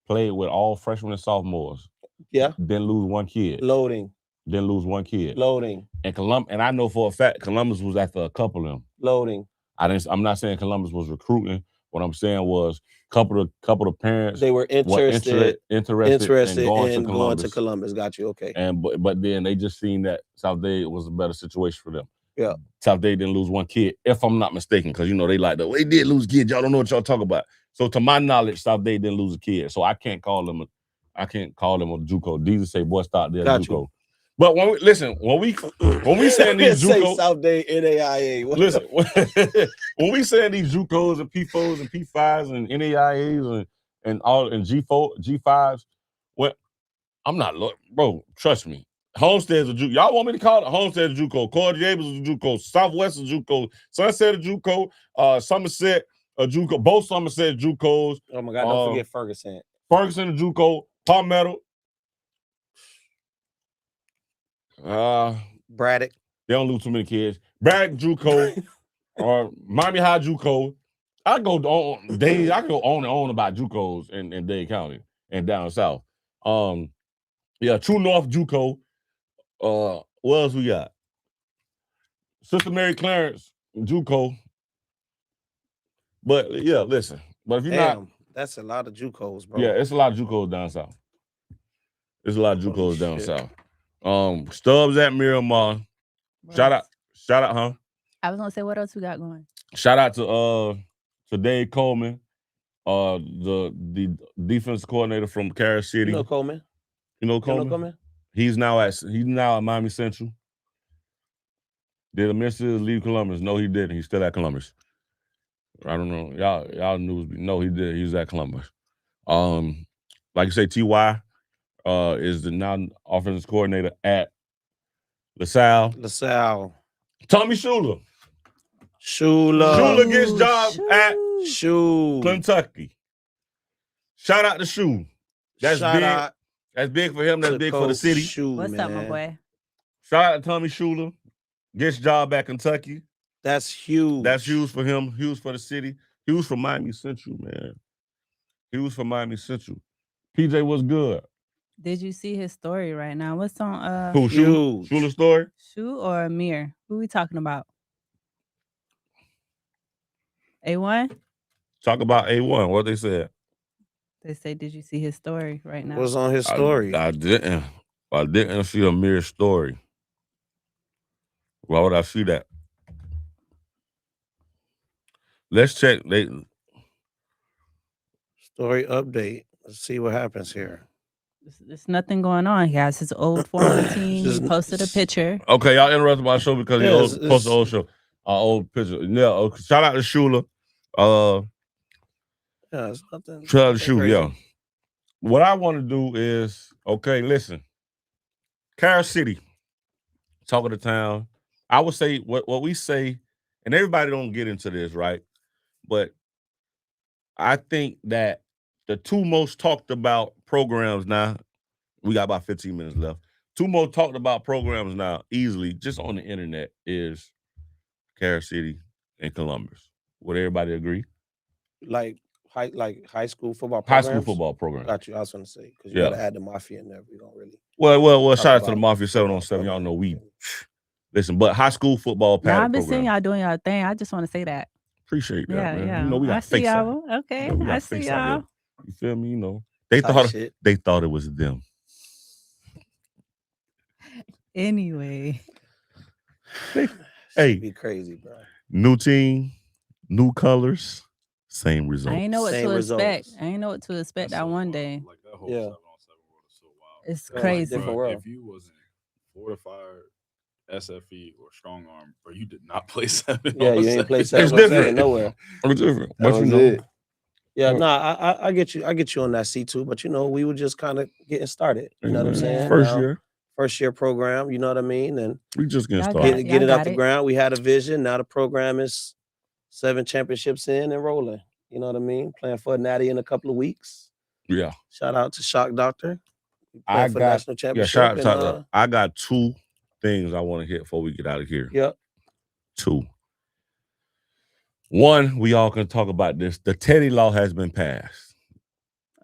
Speaker 2: Played with all freshmen and sophomores.
Speaker 3: Yeah.
Speaker 2: Didn't lose one kid.
Speaker 3: Loading.
Speaker 2: Didn't lose one kid.
Speaker 3: Loading.
Speaker 2: And I know for a fact Columbus was after a couple of them.
Speaker 3: Loading.
Speaker 2: I'm not saying Columbus was recruiting. What I'm saying was couple of parents
Speaker 3: They were interested
Speaker 2: in
Speaker 3: going to Columbus. Got you. Okay.
Speaker 2: And but then they just seen that South Dade was a better situation for them.
Speaker 3: Yeah.
Speaker 2: South Dade didn't lose one kid, if I'm not mistaken, because they like that. Well, they did lose kids. Y'all don't know what y'all talk about. So to my knowledge, South Dade didn't lose a kid. So I can't call them a JUCO. These say boy start there
Speaker 3: Got
Speaker 2: JUCO.
Speaker 3: you.
Speaker 2: But when we saying these
Speaker 3: Say
Speaker 2: JUCO,
Speaker 3: South Dade NAIA. What
Speaker 2: listen, when we saying these JUCOs and P4s and P5s and NAIAs and G5s, well, I'm not, bro, trust me. Homestead's a JUCO. Y'all want me to call it Homestead a JUCO? Coral Gables is a JUCO. Southwest is a JUCO. Sunset a JUCO. Somerset a JUCO. Both Somerset JUCOs.
Speaker 3: Oh my God! Don't forget Ferguson.
Speaker 2: Ferguson a JUCO. Palmetto.
Speaker 3: Braddock.
Speaker 2: They don't lose too many kids. Braddock JUCO or Miami High JUCO. I go on and on about JUCOs in Dade County and down south. Yeah, True North JUCO. What else we got? Sister Mary Clarence JUCO. But yeah, listen. But if you're not,
Speaker 3: that's a lot of JUCOs, bro.
Speaker 2: yeah, it's a lot of JUCOs down south. There's a lot of JUCOs down south. Stubbs at Miramar. Shout out, huh?
Speaker 5: I was gonna say, what else we got going?
Speaker 2: Shout out to Dave Coleman, the defense coordinator from Carol City.
Speaker 3: You know Coleman?
Speaker 2: You know Coleman? He's now at Miami Central. Did a miss leave Columbus? No, he didn't. He's still at Columbus. I don't know. Y'all knew. No, he did. He was at Columbus. Like you say, T.Y. Is the now offensive coordinator at LaSalle. Tommy Schuler. Schuler gets job at Kentucky. Shout out to Shu. That's big. That's big for him. That's big for the city.
Speaker 5: What's up, my boy?
Speaker 2: Shout out to Tommy Schuler. Gets job at Kentucky.
Speaker 3: That's huge.
Speaker 2: That's huge for him. Huge for the city. Huge for Miami Central, man. Huge for Miami Central. PJ was good.
Speaker 5: Did you see his story right now? What's on
Speaker 2: Who, Schuler's story?
Speaker 5: Shu or Amir? Who we talking about? A1?
Speaker 2: Talk about A1. What they said.
Speaker 5: They say, did you see his story right now?
Speaker 3: What's on his story?
Speaker 2: I didn't. I didn't see Amir's story. Why would I see that? Let's check.
Speaker 3: Story update. Let's see what happens here.
Speaker 5: There's nothing going on, guys. His old former team he posted a picture.
Speaker 2: Okay, y'all interrupted my show because he posted an old show. Old picture. Yeah, shout out to Schuler.
Speaker 3: It's nothing.
Speaker 2: Shout out to Schuler, yeah. What I want to do is, okay, listen. Carol City, talk of the town. I would say what we say, and everybody don't get into this, right? But I think that the two most talked about programs now, we got about 15 minutes left. Two more talked about programs now easily just on the internet is Carol City and Columbus. Would everybody agree?
Speaker 3: Like high school football
Speaker 2: High
Speaker 3: programs?
Speaker 2: school football program.
Speaker 3: Got you. I was going to say, because you
Speaker 2: Yeah.
Speaker 3: got to add the Mafia in there. We don't really.
Speaker 2: Well,
Speaker 3: talk
Speaker 2: shout out to the
Speaker 3: about
Speaker 2: Mafia 7 on
Speaker 3: football
Speaker 2: 7. Y'all know we
Speaker 3: programs.
Speaker 2: listen, but high school football
Speaker 5: Yeah,
Speaker 2: pattern
Speaker 5: I've been seeing
Speaker 2: program.
Speaker 5: y'all doing y'all thing. I just want to say that.
Speaker 2: Appreciate that,
Speaker 5: Yeah,
Speaker 2: man.
Speaker 5: yeah.
Speaker 2: You know, we got
Speaker 5: I see
Speaker 2: fakes out
Speaker 5: y'all.
Speaker 2: here.
Speaker 5: Okay,
Speaker 2: You know, we got
Speaker 5: I see
Speaker 2: fakes out here.
Speaker 5: y'all.
Speaker 2: You feel me? You know, they
Speaker 3: Type
Speaker 2: thought
Speaker 3: shit.
Speaker 2: it was them.
Speaker 5: Anyway,
Speaker 2: Hey.
Speaker 3: Be crazy, bro.
Speaker 2: New team, new colors, same
Speaker 5: I
Speaker 2: results.
Speaker 5: ain't know what
Speaker 3: Same
Speaker 5: to expect.
Speaker 3: results.
Speaker 5: I ain't know what to expect
Speaker 6: That's
Speaker 5: that
Speaker 6: so
Speaker 5: one
Speaker 6: wild.
Speaker 5: day.
Speaker 6: Like that whole
Speaker 3: Yeah.
Speaker 6: 7-on-7 world is so wild.
Speaker 5: It's
Speaker 3: Yeah,
Speaker 5: crazy.
Speaker 3: different
Speaker 6: Bruh,
Speaker 3: world.
Speaker 6: if you wasn't fortified, SFE, or strong arm, bro, you did not play 7.
Speaker 3: Yeah, you ain't play 7
Speaker 2: It's
Speaker 3: on 7
Speaker 2: different.
Speaker 3: nowhere.
Speaker 2: It's different.
Speaker 7: That
Speaker 2: But you
Speaker 7: was
Speaker 2: know,
Speaker 7: it.
Speaker 3: Yeah,
Speaker 2: Yeah.
Speaker 3: nah, I get you. I get you on that C2, but you know, we were just kind of getting started. You know what I'm
Speaker 2: man,
Speaker 3: saying?
Speaker 2: First
Speaker 3: Now,
Speaker 2: year,
Speaker 3: first year program, you know what I mean? And
Speaker 2: we just getting
Speaker 5: Y'all
Speaker 2: started.
Speaker 3: get it
Speaker 5: Y'all
Speaker 3: off
Speaker 5: got
Speaker 3: the
Speaker 5: it.
Speaker 3: ground. We had a vision. Now the program is 7 championships in and rolling. You know what I mean? Playing for a Natty in a couple of weeks.
Speaker 2: Yeah.
Speaker 3: Shout out to Shock Doctor.
Speaker 2: I
Speaker 3: Playing for
Speaker 2: got
Speaker 3: national championship.
Speaker 2: shout
Speaker 3: and,
Speaker 2: out. I got two things I want to hit before we get out of here.
Speaker 3: Yep.
Speaker 2: Two. One, we all can talk about this. The Teddy law has been passed.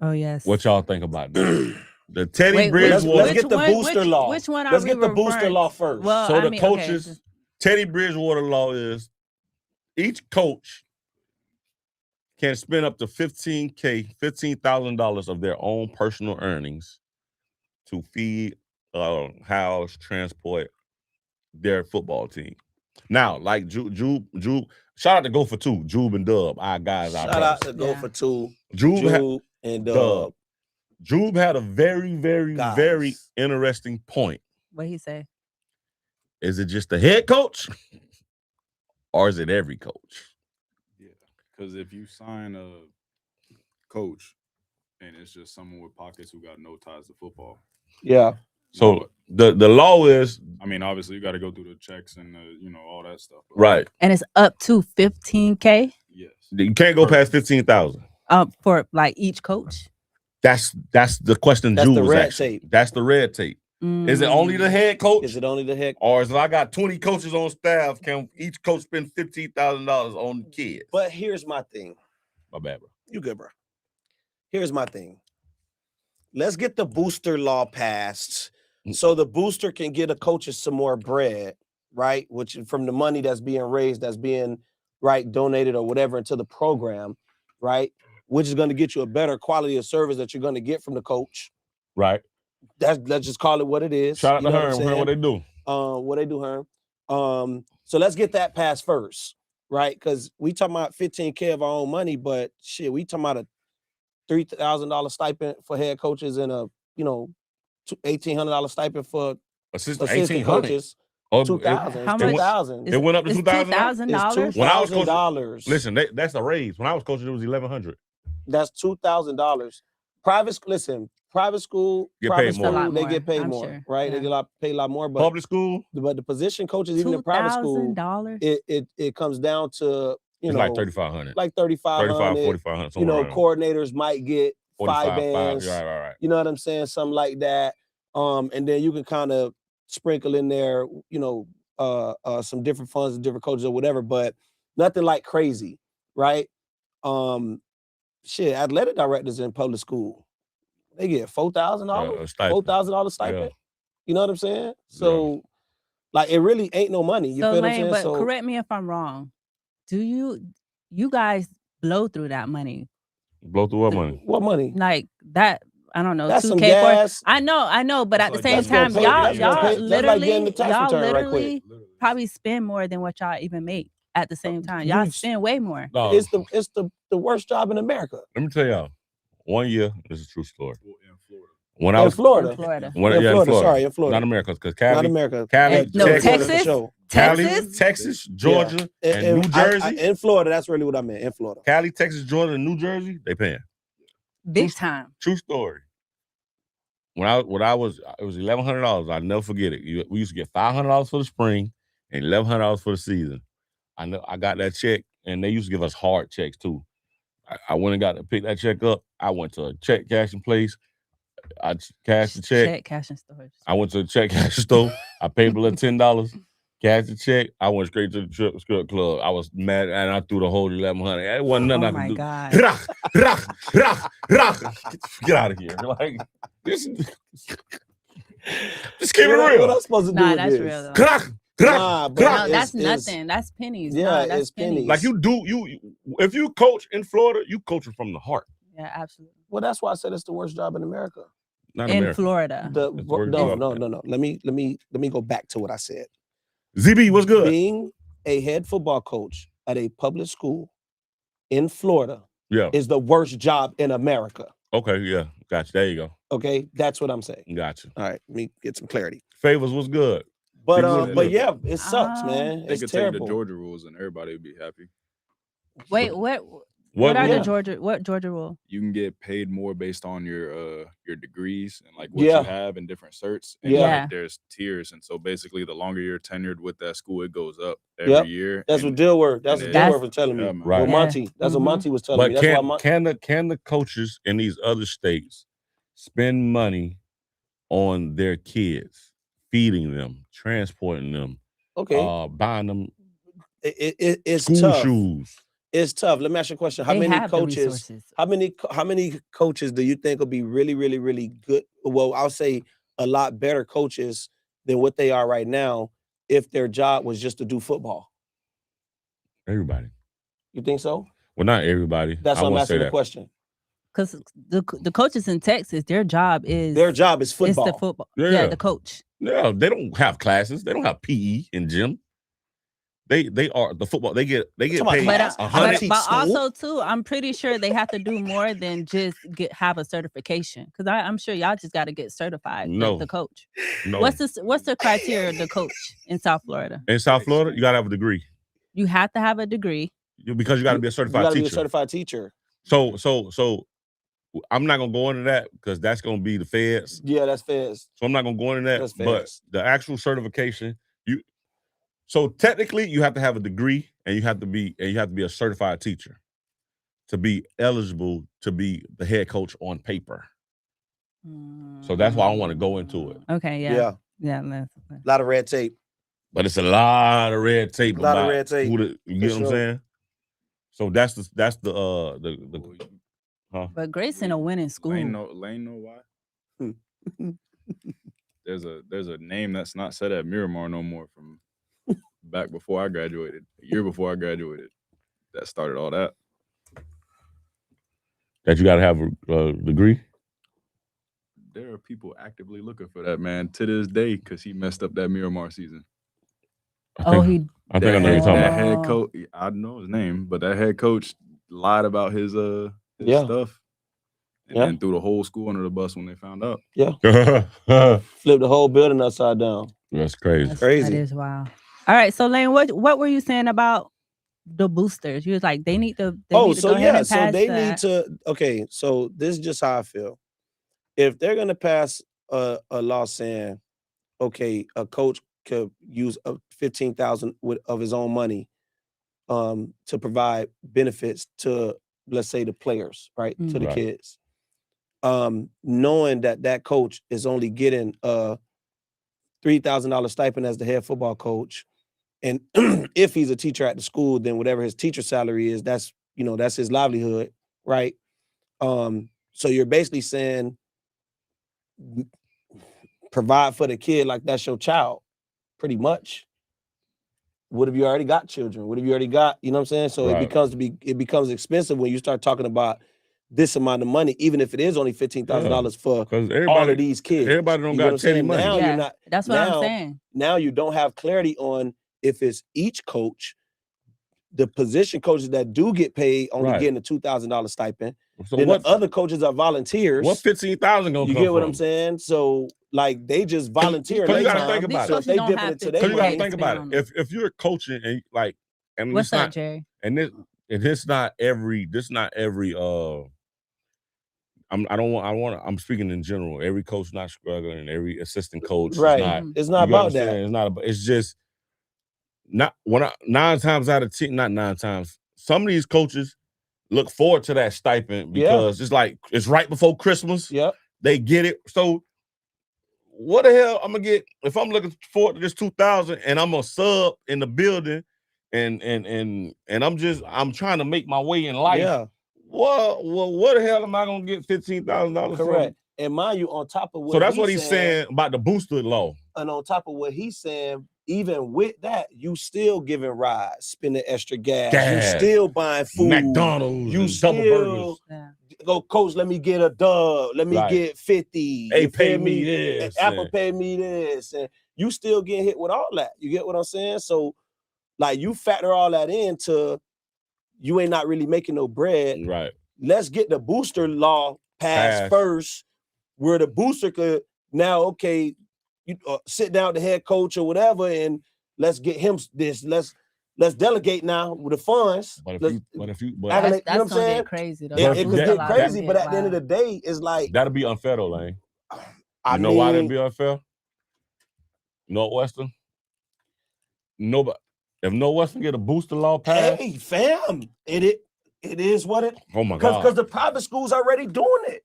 Speaker 5: Oh yes.
Speaker 2: What y'all think about that? The Teddy
Speaker 5: Wait,
Speaker 2: Bridgewater.
Speaker 3: let's get the booster law.
Speaker 5: Which one are
Speaker 3: Let's
Speaker 5: we
Speaker 3: get the booster
Speaker 5: referring-
Speaker 3: law first.
Speaker 5: Well,
Speaker 2: So
Speaker 5: I
Speaker 2: the
Speaker 5: mean, okay,
Speaker 2: coaches,
Speaker 5: just-
Speaker 2: Teddy Bridgewater law is each coach can spend up to $15,000 of their own personal earnings to feed, house, transport their football team. Now, like Jube, shout out to Go for Two, Jube and Dub, our guys, our
Speaker 3: Shout out
Speaker 2: brothers.
Speaker 3: to Go
Speaker 5: Yeah.
Speaker 3: for Two,
Speaker 2: Jube
Speaker 3: and
Speaker 2: Dub.
Speaker 3: Dub.
Speaker 2: Jube had a very, very,
Speaker 3: Guys.
Speaker 2: very interesting point.
Speaker 5: what he say?
Speaker 2: Is it just the head coach, or is it every coach?
Speaker 6: Yeah, because if you sign a coach and it's just someone with pockets who got no ties to football,
Speaker 3: Yeah.
Speaker 2: So the law is,
Speaker 6: I mean, obviously you got to go through the checks and all that stuff. But
Speaker 2: right.
Speaker 5: And it's up to 15K
Speaker 6: Yes.
Speaker 2: You can't go past 15,000.
Speaker 5: for like each coach.
Speaker 2: That's the question.
Speaker 3: That's
Speaker 2: Jube
Speaker 3: the
Speaker 2: was
Speaker 3: red
Speaker 2: asking.
Speaker 3: tape.
Speaker 2: That's the red tape. Is it only the head coach,
Speaker 3: Is it only the head?
Speaker 2: or is it I got 20 coaches on staff? Can each coach spend $15,000 on the kids?
Speaker 3: But here's my thing.
Speaker 2: My bad, bro.
Speaker 3: You good, bro. Here's my thing. Let's get the booster law passed so the booster can get the coaches some more bread, right? Which from the money that's being raised, that's being donated or whatever into the program, right? Which is going to get you a better quality of service that you're going to get from the coach.
Speaker 2: Right.
Speaker 3: Let's just call it what it is.
Speaker 2: Shout out
Speaker 3: You
Speaker 2: to
Speaker 3: know what I'm
Speaker 2: Herm.
Speaker 3: saying?
Speaker 2: What they do?
Speaker 3: What they do, Herm. So let's get that passed first, right? Because we talking about 15K of our own money, but shit, we talking about a $3,000 stipend for head coaches and a $1,800 stipend for
Speaker 2: Assistant
Speaker 3: assistant
Speaker 2: 1,800.
Speaker 3: coaches.
Speaker 2: Oh,
Speaker 3: $2,000.
Speaker 5: How
Speaker 3: It's
Speaker 5: much?
Speaker 3: $2,000.
Speaker 2: It went up to
Speaker 5: It's
Speaker 2: $2,000.
Speaker 5: $2,000.
Speaker 2: When I was coaching-
Speaker 3: $2,000.
Speaker 2: Listen, that's a raise. When I was coaching, it was $1,100.
Speaker 3: That's $2,000. Private school,
Speaker 2: Get
Speaker 3: private
Speaker 2: paid
Speaker 3: school,
Speaker 2: more.
Speaker 3: they get paid
Speaker 5: I'm
Speaker 3: more,
Speaker 5: sure.
Speaker 3: right?
Speaker 5: Yeah.
Speaker 3: They get paid a lot more, but
Speaker 2: Public school,
Speaker 3: the position coaches, even in private school,
Speaker 5: $2,000.
Speaker 3: it comes down to
Speaker 2: it's like $3,500.
Speaker 3: like
Speaker 2: 35,
Speaker 3: $3,500.
Speaker 2: 4,500.
Speaker 3: Coordinators might get 5 bands.
Speaker 2: Right.
Speaker 3: You know what I'm saying? Something like that. And then you can kind of sprinkle in there, some different funds and different coaches or whatever, but nothing like crazy, right? Athletic directors in public school, they get $4,000, $4,000 stipend.
Speaker 2: Yeah.
Speaker 3: You know what I'm saying? So, like, it really ain't no money. You
Speaker 5: So
Speaker 3: feel what I'm
Speaker 5: Lane,
Speaker 3: saying?
Speaker 5: but
Speaker 3: So,
Speaker 5: correct me if I'm wrong. Do you guys blow through that money?
Speaker 2: Blow through what money?
Speaker 3: what money?
Speaker 5: Like that, I don't know,
Speaker 3: That's some
Speaker 5: 2K for
Speaker 3: gas.
Speaker 5: I know, but at
Speaker 6: That's
Speaker 5: the
Speaker 6: like
Speaker 5: same time,
Speaker 6: that's gonna pay-
Speaker 5: y'all
Speaker 6: that's gonna pay-
Speaker 3: that's like getting the tax
Speaker 5: y'all
Speaker 3: return right
Speaker 5: literally
Speaker 3: quick.
Speaker 5: probably spend more than what y'all even make at the same time. Y'all
Speaker 3: you-
Speaker 5: spend way more.
Speaker 2: No,
Speaker 3: It's the worst job in America.
Speaker 2: let me tell y'all. One year, this is a true story.
Speaker 6: Well, in Florida.
Speaker 2: When I
Speaker 3: In
Speaker 2: was
Speaker 3: Florida.
Speaker 5: In Florida.
Speaker 2: when,
Speaker 3: In
Speaker 2: yeah,
Speaker 3: Florida,
Speaker 2: in Florida.
Speaker 3: sorry, in Florida.
Speaker 2: Not America, because
Speaker 3: Not
Speaker 2: Cali,
Speaker 3: America.
Speaker 2: Cali,
Speaker 5: No,
Speaker 3: Florida for
Speaker 5: Texas?
Speaker 3: sure.
Speaker 2: Cali,
Speaker 5: Texas?
Speaker 2: Texas, Georgia, and New Jersey.
Speaker 3: In Florida, that's really what I meant. In Florida.
Speaker 2: Cali, Texas, Georgia, and New Jersey, they paying.
Speaker 5: Big time.
Speaker 2: True story. When I was, it was $1,100. I'll never forget it. We used to get $500 for the spring and $1,100 for the season. I got that check, and they used to give us hard checks too. I went and got to pick that check up. I went to a check cashing place. I cashed the check.
Speaker 5: Check, cash and storage.
Speaker 2: I went to the check cash store. I paid a little $10. Cashed the check. I went straight to the strip club. I was mad, and I threw the whole 1,100. It wasn't nothing I could do.
Speaker 5: God.
Speaker 2: Get out of here! Like this. Just keep it real.
Speaker 3: What I'm supposed to do?
Speaker 5: Nah,
Speaker 3: with
Speaker 5: that's
Speaker 3: this?
Speaker 5: real though.
Speaker 3: Nah, but
Speaker 5: No,
Speaker 3: it's-
Speaker 5: that's
Speaker 3: it's-
Speaker 5: nothing. That's pennies.
Speaker 3: Yeah,
Speaker 5: No, that's
Speaker 3: it's pennies.
Speaker 2: Like you if you coach in Florida, you coaching from the heart.
Speaker 5: Yeah, absolutely.
Speaker 3: Well, that's why I said it's the worst job in America.
Speaker 2: Not
Speaker 5: In
Speaker 2: America.
Speaker 5: Florida.
Speaker 3: No.
Speaker 2: It's worse job.
Speaker 3: Let me go back to what I said.
Speaker 2: ZB, what's good?
Speaker 3: Being a head football coach at a public school in Florida
Speaker 2: Yeah.
Speaker 3: is the worst job in America.
Speaker 2: Okay. Yeah. Gotcha. There you go.
Speaker 3: Okay, that's what I'm saying.
Speaker 2: Gotcha.
Speaker 3: All right, let me get some clarity.
Speaker 2: Favors was good.
Speaker 3: But
Speaker 2: People-
Speaker 3: but yeah, it sucks, man.
Speaker 6: They
Speaker 3: It's
Speaker 6: could
Speaker 3: terrible.
Speaker 6: take the Georgia rules and everybody would be happy.
Speaker 5: Wait, what
Speaker 2: What
Speaker 5: are
Speaker 3: yeah.
Speaker 5: the Georgia rule?
Speaker 6: You can get paid more based on your degrees and like what
Speaker 3: Yeah.
Speaker 6: you have and different certs. And
Speaker 3: Yeah.
Speaker 6: like, there's tiers, and so basically the longer you're tenured with that school, it goes up
Speaker 3: Yep.
Speaker 6: every year.
Speaker 3: That's
Speaker 6: and
Speaker 3: what Dilworth. That's
Speaker 6: and
Speaker 3: what
Speaker 6: it-
Speaker 3: Dilworth was telling me.
Speaker 6: Yeah, man.
Speaker 2: Right.
Speaker 3: Well,
Speaker 5: Yeah.
Speaker 3: Monty. That's what
Speaker 5: Mhm.
Speaker 3: Monty was telling
Speaker 2: But
Speaker 3: me. That's why
Speaker 2: can the coaches in these other states spend money on their kids, feeding them, transporting them,
Speaker 3: okay.
Speaker 2: buying them
Speaker 3: It's
Speaker 2: school
Speaker 3: tough.
Speaker 2: shoes?
Speaker 3: It's tough. Let me ask you a question. How
Speaker 5: They
Speaker 3: many
Speaker 5: have the
Speaker 3: coaches?
Speaker 5: resources.
Speaker 3: How many coaches do you think will be really, really, really good? Well, I'll say a lot better coaches than what they are right now if their job was just to do football.
Speaker 2: Everybody.
Speaker 3: You think so?
Speaker 2: Well, not everybody.
Speaker 3: That's
Speaker 2: I
Speaker 3: why I'm
Speaker 2: won't
Speaker 3: asking
Speaker 2: say
Speaker 3: the
Speaker 2: that.
Speaker 3: question.
Speaker 5: Because the coaches in Texas, their job is
Speaker 3: Their job is football.
Speaker 5: It's the football.
Speaker 2: Yeah.
Speaker 5: Yeah, the coach.
Speaker 2: No, they don't have classes. They don't have PE in gym. They are the football. They get
Speaker 3: talking about
Speaker 2: paid
Speaker 3: class.
Speaker 5: But,
Speaker 3: How to
Speaker 2: 100.
Speaker 3: teach
Speaker 5: but
Speaker 3: school?
Speaker 5: also too, I'm pretty sure they have to do more than just have a certification. Because I'm sure y'all just got to get certified.
Speaker 2: No.
Speaker 5: The coach.
Speaker 2: No,
Speaker 5: What's the criteria of the coach in South Florida?
Speaker 2: in South Florida, you gotta have a degree
Speaker 5: You have to have a degree.
Speaker 2: because you gotta be a
Speaker 3: You
Speaker 2: certified
Speaker 3: got to be a
Speaker 2: teacher.
Speaker 3: certified teacher.
Speaker 2: So I'm not gonna go into that because that's gonna be the feds.
Speaker 3: Yeah, that's fast.
Speaker 2: So I'm not gonna go into that.
Speaker 3: That's
Speaker 2: But
Speaker 3: fast.
Speaker 2: the actual certification, so technically you have to have a degree and you have to be a certified teacher to be eligible to be the head coach on paper. So that's why I don't want to go into it.
Speaker 5: Okay,
Speaker 3: Yeah.
Speaker 5: yeah.
Speaker 3: A lot of red tape.
Speaker 2: But it's a lot of red tape.
Speaker 3: A lot of
Speaker 2: about
Speaker 3: red tape,
Speaker 2: you get what I'm
Speaker 3: sure.
Speaker 2: saying? So that's the
Speaker 6: Well, you-
Speaker 5: But Grayson a winning school.
Speaker 6: Lane know why. There's a name that's not said at Miramar no more from back before I graduated, a year before I graduated. That started all that.
Speaker 2: that you gotta have a degree.
Speaker 6: There are people actively looking for that man to this day because he messed up that Miramar season.
Speaker 2: I think I know what you're talking
Speaker 6: That
Speaker 2: about.
Speaker 6: head coach, I don't know his name, but that head coach lied about his
Speaker 3: Yeah.
Speaker 6: stuff, and
Speaker 3: Yeah.
Speaker 6: then threw the whole school under the bus when they found out.
Speaker 3: Flip the whole building upside down.
Speaker 2: That's crazy.
Speaker 5: That
Speaker 3: Crazy.
Speaker 5: is wild. All right, so Lane, what were you saying about the boosters? You was like they need to. They need to
Speaker 3: So
Speaker 5: go ahead
Speaker 3: yeah,
Speaker 5: and
Speaker 3: so
Speaker 5: pass
Speaker 3: they
Speaker 5: that.
Speaker 3: need to. Okay, so this is just how I feel. If they're gonna pass a law saying, okay, a coach could use $15,000 of his own money, to provide benefits to, let's say, the players, right, to the
Speaker 2: Right.
Speaker 3: kids, knowing that coach is only getting a $3,000 stipend as the head football coach. And if he's a teacher at the school, then whatever his teacher salary is, that's his livelihood, right? So you're basically saying provide for the kid like that's your child, pretty much. What if you already got children? What if you already got, you know what I'm saying? So
Speaker 2: Right.
Speaker 3: it becomes expensive when you start talking about this amount of money, even if it is only $15,000 for
Speaker 2: Because
Speaker 3: all of
Speaker 2: everybody
Speaker 3: these kids.
Speaker 2: everybody don't
Speaker 3: You know what
Speaker 2: got
Speaker 3: I'm saying?
Speaker 2: teddy money.
Speaker 3: Now
Speaker 5: Yeah,
Speaker 3: you're not.
Speaker 5: That's what
Speaker 3: now-
Speaker 5: I'm saying.
Speaker 3: Now you don't have clarity on if it's each coach. The position coaches that do get paid only
Speaker 2: Right.
Speaker 3: getting a $2,000 stipend.
Speaker 2: So
Speaker 3: Then
Speaker 2: what
Speaker 3: the other coaches are volunteers.
Speaker 2: what 15,000 gonna
Speaker 3: You
Speaker 2: come
Speaker 3: get what
Speaker 2: from?
Speaker 3: I'm saying? So like they just volunteer.
Speaker 2: Because you
Speaker 3: their
Speaker 2: gotta
Speaker 3: time.
Speaker 2: think about
Speaker 3: So
Speaker 2: it.
Speaker 3: if they
Speaker 5: These coaches
Speaker 3: dip
Speaker 5: don't
Speaker 3: into
Speaker 5: have
Speaker 3: their
Speaker 2: Because you gotta
Speaker 3: money,
Speaker 2: think about
Speaker 5: spend
Speaker 2: it. If you're coaching and
Speaker 5: What's
Speaker 2: it's
Speaker 5: that,
Speaker 2: not
Speaker 5: Jerry?
Speaker 2: and this not every I'm speaking in general. Every coach not struggling, every assistant coach is
Speaker 3: right?
Speaker 2: not.
Speaker 3: It's not
Speaker 2: You get what
Speaker 3: about
Speaker 2: I'm saying?
Speaker 3: that.
Speaker 2: It's not about. It's just not 9 times out of 10. Not 9 times. Some of these coaches look forward to that stipend
Speaker 3: Yeah.
Speaker 2: because it's like it's right before Christmas.
Speaker 3: Yep.
Speaker 2: They get it. So what the hell I'm gonna get if I'm looking forward to this 2000 and I'm a sub in the building and I'm trying to make my way in life.
Speaker 3: Yeah.
Speaker 2: Well, what the hell am I gonna get $15,000
Speaker 3: Correct. And mind you, on top of what
Speaker 2: So that's what he's saying about the booster law.
Speaker 3: And on top of what he's saying, even with that, you still giving rides, spending extra gas. You still buying food.
Speaker 2: McDonald's,
Speaker 3: you
Speaker 2: and
Speaker 3: still
Speaker 2: double burgers.
Speaker 3: Go, coach, let me get a dub. Let me get 50.
Speaker 2: They pay me this.
Speaker 3: Apple pay me this. And you still getting hit with all that. You get what I'm saying? So, like, you factor all that into you ain't not really making no bread.
Speaker 2: Right.
Speaker 3: Let's get the booster law passed first, where the booster could now, okay, you sit down with the head coach or whatever, and let's get him this. Let's delegate now with the funds.
Speaker 2: But
Speaker 3: that's
Speaker 2: you know
Speaker 5: gonna get crazy though.
Speaker 3: It could get crazy, but at the end of the day, it's like
Speaker 2: that'll be unfair though, Lane.
Speaker 3: I
Speaker 2: know why that'd be unfair? Northwestern. Nobody. If Northwestern get a booster law passed,
Speaker 3: hey fam, it is what it.
Speaker 2: Oh my God!
Speaker 3: Because the private schools already doing it.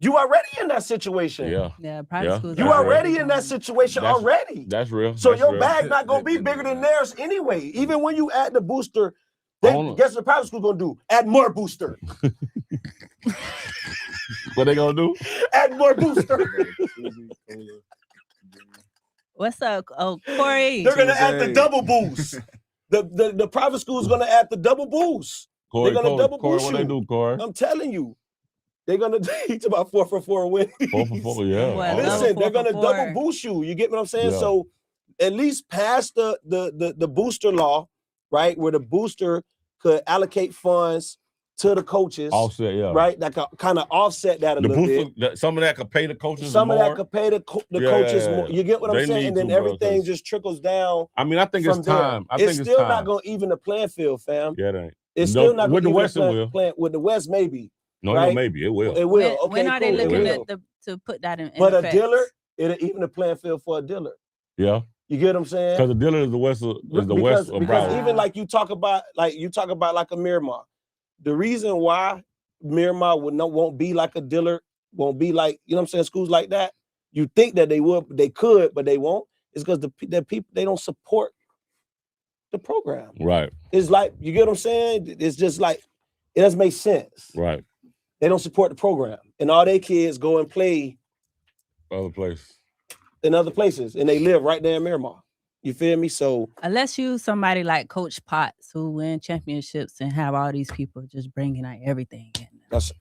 Speaker 3: You already in that situation.
Speaker 5: Yeah, private schools.
Speaker 3: You already in that situation already.
Speaker 2: That's real.
Speaker 3: So
Speaker 2: that's
Speaker 3: your
Speaker 2: real.
Speaker 3: bag not gonna be bigger than theirs anyway. Even when you add the booster, guess what the private school gonna do? Add more booster.
Speaker 2: What they gonna do?
Speaker 3: Add more booster.
Speaker 5: What's up? Oh, Corey.
Speaker 3: They're gonna add the double boost. The private school is gonna add the double boost.
Speaker 2: Corey,
Speaker 3: They're gonna double boost
Speaker 2: what
Speaker 3: you.
Speaker 2: they do, Corey?
Speaker 3: I'm telling you. They're gonna teach about 4 for 4 wins.
Speaker 2: 4 for 4, yeah.
Speaker 5: Well,
Speaker 3: Listen, they're
Speaker 5: 4
Speaker 3: gonna
Speaker 5: for 4.
Speaker 3: double boost you. You get what I'm saying?
Speaker 2: Yeah.
Speaker 3: So at least pass the booster law, right? Where the booster could allocate funds to the coaches.
Speaker 2: Offset, yeah.
Speaker 3: Right? That could kind of offset that a
Speaker 2: The
Speaker 3: little
Speaker 2: booster,
Speaker 3: bit.
Speaker 2: some of that could pay the coaches
Speaker 3: Some
Speaker 2: more.
Speaker 3: of that could pay the coaches more. You get what I'm
Speaker 2: They
Speaker 3: saying?
Speaker 2: need
Speaker 3: And then
Speaker 2: to, bro,
Speaker 3: everything
Speaker 2: 'cause-
Speaker 3: just trickles down.
Speaker 2: I mean, I think it's
Speaker 3: from there.
Speaker 2: time. I
Speaker 3: It's
Speaker 2: think
Speaker 3: still
Speaker 2: it's time.
Speaker 3: not gonna even the playing field, fam.
Speaker 2: Yeah, it ain't.
Speaker 3: It's still not
Speaker 2: with the
Speaker 3: gonna even
Speaker 2: West, it will.
Speaker 3: with the West, maybe.
Speaker 2: No,
Speaker 3: right?
Speaker 2: no, maybe it will.
Speaker 3: It will. Okay,
Speaker 5: when are they
Speaker 3: cool, it
Speaker 5: looking
Speaker 3: will.
Speaker 5: at to put that in?
Speaker 3: But a
Speaker 5: effect?
Speaker 3: dealer, even the playing field for a dealer.
Speaker 2: Yeah,
Speaker 3: You get what I'm saying?
Speaker 2: because the dealer is the West. Is the West of
Speaker 3: because
Speaker 2: Broward.
Speaker 3: even like you talk about like a Miramar. The reason why Miramar won't be like a dealer, won't be like, you know what I'm saying, schools like that. You think that they could, but they won't. It's because the people, they don't support the program.
Speaker 2: Right,
Speaker 3: It's like, you get what I'm saying? It's just like, it doesn't make sense.
Speaker 2: right.
Speaker 3: They don't support the program. And all their kids go and play
Speaker 2: Other place.
Speaker 3: in other places, and they live right there in Miramar. You feel me? So
Speaker 5: Unless you somebody like Coach Potts who win championships and have all these people just bringing out everything in.
Speaker 3: that's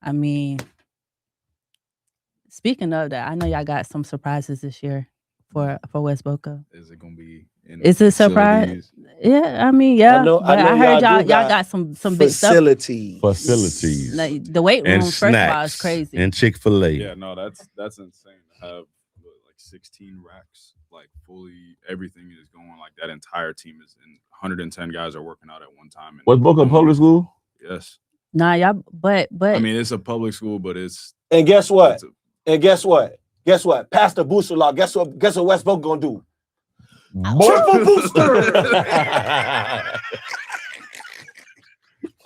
Speaker 5: I mean, speaking of that, I know y'all got some surprises this year for West Boca.
Speaker 6: Is it gonna be?
Speaker 5: Is it a surprise? Yeah, I mean, yeah.
Speaker 3: I know
Speaker 5: I heard
Speaker 3: y'all
Speaker 5: y'all got some big stuff.
Speaker 2: Facilities.
Speaker 5: Like the weight room,
Speaker 2: And
Speaker 5: first of all, is
Speaker 2: snacks.
Speaker 5: crazy.
Speaker 2: And Chick-fil-A.
Speaker 6: Yeah, no, that's insane to have like 16 racks, like fully everything is going like that. Entire team is in 110 guys are working out at one time. And
Speaker 2: West Boca public school?
Speaker 6: Yes.
Speaker 5: Nah, y'all, but
Speaker 6: I mean, it's a public school, but it's
Speaker 3: and guess what?
Speaker 6: it's a-
Speaker 3: And guess what? Guess what? Past the booster law. Guess what? Guess what West Boca gonna do? Triple booster.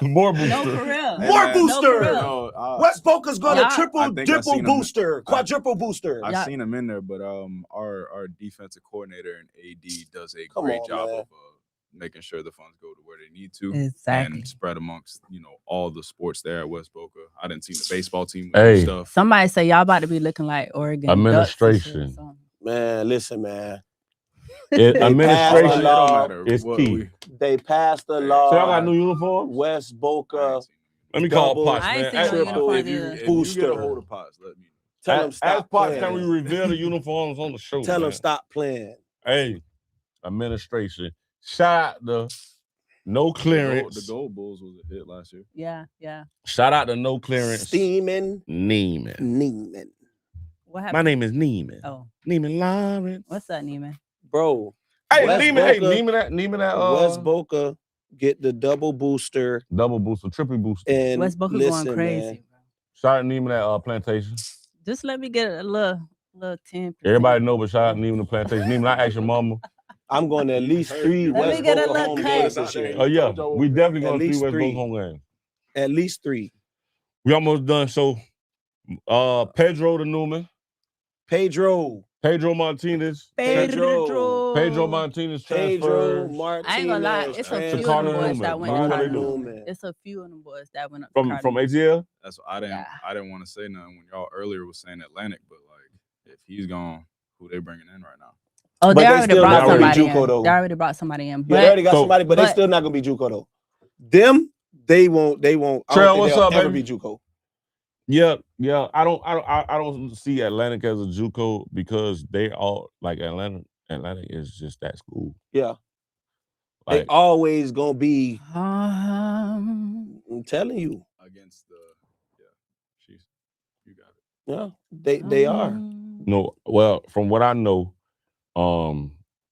Speaker 2: More booster.
Speaker 5: no, for real.
Speaker 6: Hey,
Speaker 3: More
Speaker 6: man,
Speaker 3: booster.
Speaker 6: no,
Speaker 3: West Boca's gonna
Speaker 5: Y'all-
Speaker 3: triple,
Speaker 6: I think I
Speaker 3: triple
Speaker 6: seen 'em.
Speaker 3: booster, quadruple booster.
Speaker 6: I've
Speaker 5: Yeah.
Speaker 6: seen him in there, but our defensive coordinator and AD does a
Speaker 3: Come
Speaker 6: great
Speaker 3: on,
Speaker 6: job
Speaker 3: man.
Speaker 6: of making sure the funds go to where they need to
Speaker 5: Exactly.
Speaker 6: and spread amongst all the sports there at West Boca. I didn't see the baseball team
Speaker 2: Hey.
Speaker 6: stuff.
Speaker 5: Somebody say y'all about to be looking like Oregon Ducks and shit or
Speaker 2: Administration.
Speaker 5: something.
Speaker 3: Man, listen, man.
Speaker 2: Administration
Speaker 3: law.
Speaker 2: is key.
Speaker 3: They passed the
Speaker 2: So
Speaker 3: law.
Speaker 2: y'all got new uniforms?
Speaker 3: West Boca.
Speaker 2: Let me call
Speaker 3: double-
Speaker 2: Potts,
Speaker 5: I ain't
Speaker 2: man.
Speaker 5: seen no
Speaker 2: Ask-
Speaker 5: uniform
Speaker 6: If you,
Speaker 5: either.
Speaker 6: if you
Speaker 3: Booster.
Speaker 6: get a hold of Potts, let me know.
Speaker 3: Tell them
Speaker 2: Ask
Speaker 3: stop
Speaker 2: Potts,
Speaker 3: playing.
Speaker 2: can we reveal the uniforms on the show?
Speaker 3: Tell them
Speaker 2: man?
Speaker 3: stop playing.
Speaker 2: Hey, administration. Shout out to No Clearance.
Speaker 6: The Gold Bulls was a hit last year.
Speaker 5: Yeah.
Speaker 2: Shout out to No Clearance.
Speaker 3: Steaming
Speaker 2: Neiman.
Speaker 3: Neiman.
Speaker 5: What
Speaker 2: My
Speaker 5: happened?
Speaker 2: name is Neiman.
Speaker 5: Oh,
Speaker 2: Neiman Lawrence.
Speaker 5: what's up, Neiman?
Speaker 3: Bro,
Speaker 2: Hey,
Speaker 3: West
Speaker 2: Neiman,
Speaker 3: Boca-
Speaker 2: Neiman that
Speaker 3: West Boca get the double booster.
Speaker 2: double booster, triple booster.
Speaker 3: And
Speaker 5: West Boca
Speaker 3: listen,
Speaker 5: going crazy,
Speaker 3: man,
Speaker 5: bro.
Speaker 2: Shout out to Neiman that plantation.
Speaker 5: Just let me get a little 10%.
Speaker 2: Everybody know, but shout out to Neiman the plantation. Neiman, I asked your mama.
Speaker 3: I'm going to at least 3
Speaker 5: Let me
Speaker 3: West
Speaker 5: get a
Speaker 3: Boca
Speaker 5: little
Speaker 3: home
Speaker 5: cut.
Speaker 3: games this year.
Speaker 2: Oh yeah, we definitely
Speaker 3: At
Speaker 2: gonna see
Speaker 3: least
Speaker 2: West
Speaker 3: 3.
Speaker 2: Boca home game.
Speaker 3: At least 3.
Speaker 2: We almost done. So, Pedro the Newman,
Speaker 3: Pedro
Speaker 2: Martinez,
Speaker 3: Pedro
Speaker 2: Martinez
Speaker 3: Pedro
Speaker 2: transfers
Speaker 3: Martinez.
Speaker 5: I ain't gonna lie, it's a few of
Speaker 2: Cardinal
Speaker 5: them boys
Speaker 2: Newman.
Speaker 5: that went
Speaker 2: What
Speaker 5: to
Speaker 2: they
Speaker 5: Cardinal
Speaker 2: do?
Speaker 5: Newman. It's a few of them boys that went up
Speaker 2: from ATL.
Speaker 6: That's what I didn't want to say nothing when y'all earlier was saying Atlantic, but like if he's gone, who they bringing in right now?
Speaker 5: Oh,
Speaker 3: But
Speaker 5: they
Speaker 3: they
Speaker 5: already
Speaker 3: still
Speaker 5: brought
Speaker 3: not gonna be
Speaker 5: somebody
Speaker 3: JUCO,
Speaker 5: in.
Speaker 3: though.
Speaker 5: They already brought somebody in.
Speaker 3: Yeah,
Speaker 5: But
Speaker 3: they already got somebody, but they
Speaker 5: but-
Speaker 3: still not gonna be JUCO though. Them, they won't. I don't
Speaker 2: Trail,
Speaker 3: think
Speaker 2: what's
Speaker 3: they'll
Speaker 2: up,
Speaker 3: ever
Speaker 2: baby?
Speaker 3: be JUCO.
Speaker 2: Yeah. I don't see Atlantic as a JUCO because they all like Atlantic is just that school.
Speaker 3: Yeah,
Speaker 2: Like,
Speaker 3: they always gonna be.
Speaker 5: Um,
Speaker 3: I'm telling you.
Speaker 6: Against the you got it.
Speaker 3: Yeah, they are.
Speaker 2: no, well, from what I know,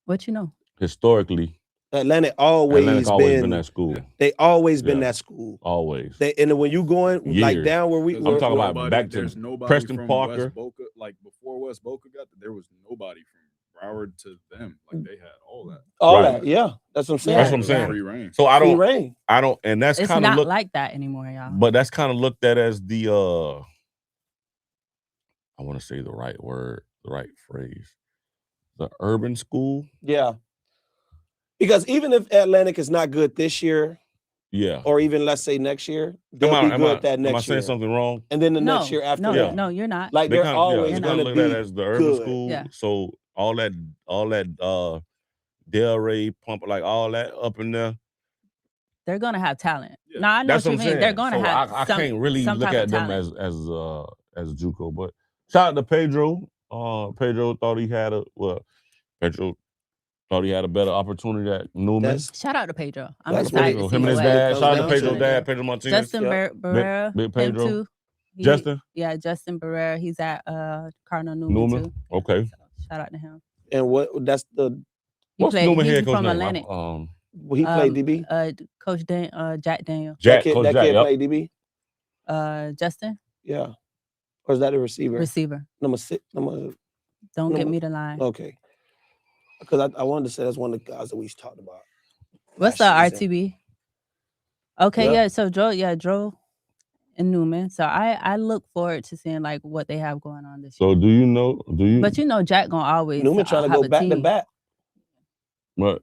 Speaker 5: What you know?
Speaker 2: historically,
Speaker 3: Atlantic always been
Speaker 2: that school.
Speaker 3: They always been
Speaker 2: Yeah.
Speaker 3: that school.
Speaker 2: Always.
Speaker 3: And when you going like
Speaker 2: Years.
Speaker 3: down where we,
Speaker 2: I'm talking about
Speaker 6: Nobody-
Speaker 2: back to
Speaker 6: there's nobody
Speaker 2: Preston
Speaker 6: from
Speaker 2: Parker.
Speaker 6: West Boca, like before West Boca got there, was nobody from Broward to them. Like they had all that.
Speaker 3: all
Speaker 2: Right.
Speaker 3: that. Yeah, that's what I'm saying.
Speaker 2: That's what I'm saying.
Speaker 6: Free reign.
Speaker 2: So I
Speaker 3: Free
Speaker 2: don't,
Speaker 3: reign.
Speaker 2: and that's
Speaker 5: It's
Speaker 2: kind of
Speaker 5: not like that anymore, y'all.
Speaker 2: but that's kind of looked at as the I want to say the right word, the right phrase, the urban school.
Speaker 3: Yeah, because even if Atlantic is not good this year,
Speaker 2: Yeah.
Speaker 3: or even let's say next year, they'll be good that
Speaker 2: Am I
Speaker 3: next
Speaker 2: saying
Speaker 3: year.
Speaker 2: something wrong?
Speaker 3: And then the
Speaker 5: no,
Speaker 3: next year after
Speaker 5: no,
Speaker 3: that,
Speaker 5: no, you're not.
Speaker 3: like they're always
Speaker 2: it's
Speaker 3: going to
Speaker 2: looked
Speaker 3: be
Speaker 2: at as the urban
Speaker 3: good.
Speaker 2: school.
Speaker 5: Yeah.
Speaker 2: So all that Delray pump, like all that up in there.
Speaker 5: They're gonna have talent.
Speaker 6: Yeah.
Speaker 5: No, I know
Speaker 2: That's
Speaker 5: what you
Speaker 2: what I'm
Speaker 5: mean.
Speaker 2: saying.
Speaker 5: They're gonna
Speaker 2: So
Speaker 5: have.
Speaker 2: I
Speaker 5: some,
Speaker 2: can't really
Speaker 5: some
Speaker 2: look
Speaker 5: type
Speaker 2: at
Speaker 5: of
Speaker 2: them
Speaker 5: talent.
Speaker 2: as JUCO. But shout out to Pedro. Pedro thought he had Pedro thought he had a better opportunity at Newman.
Speaker 3: That's
Speaker 5: Shout out to Pedro. I'm
Speaker 3: That's
Speaker 5: excited
Speaker 3: what
Speaker 5: to see
Speaker 2: him and his
Speaker 5: what
Speaker 2: dad.
Speaker 3: comes
Speaker 2: Shout out to
Speaker 3: down
Speaker 2: Pedro's
Speaker 3: to.
Speaker 2: dad, Pedro Martinez.
Speaker 5: Justin
Speaker 3: Yeah.
Speaker 5: Barrera,
Speaker 2: Big Pedro.
Speaker 5: him too.
Speaker 2: Justin?
Speaker 5: Yeah, Justin Barrera. He's at Cardinal Newman too.
Speaker 2: Okay.
Speaker 5: So, shout out to him.
Speaker 3: and what that's the
Speaker 5: He
Speaker 2: What's Newman
Speaker 5: he's
Speaker 2: head coach
Speaker 5: from
Speaker 2: name?
Speaker 5: Atlantic.
Speaker 3: he played DB.
Speaker 5: Coach Jack Daniel.
Speaker 2: Jack.
Speaker 3: That
Speaker 2: Coach
Speaker 3: kid
Speaker 2: Jack. Yep.
Speaker 3: played DB.
Speaker 5: Justin,
Speaker 3: Yeah, or is that a receiver?
Speaker 5: receiver.
Speaker 3: Number 6. Number
Speaker 5: Don't get me to lie.
Speaker 3: okay. Because I wanted to say that's one of the guys that we talked about.
Speaker 5: What's the
Speaker 3: last season.
Speaker 5: RTB? Okay,
Speaker 3: Yeah.
Speaker 5: yeah. So Dro and Newman. So I look forward to seeing like what they have going on this year.
Speaker 2: So do you
Speaker 5: But you know Jack gonna always
Speaker 3: Newman trying to
Speaker 5: have
Speaker 3: go
Speaker 5: a
Speaker 3: back to
Speaker 5: team.
Speaker 3: back.
Speaker 2: But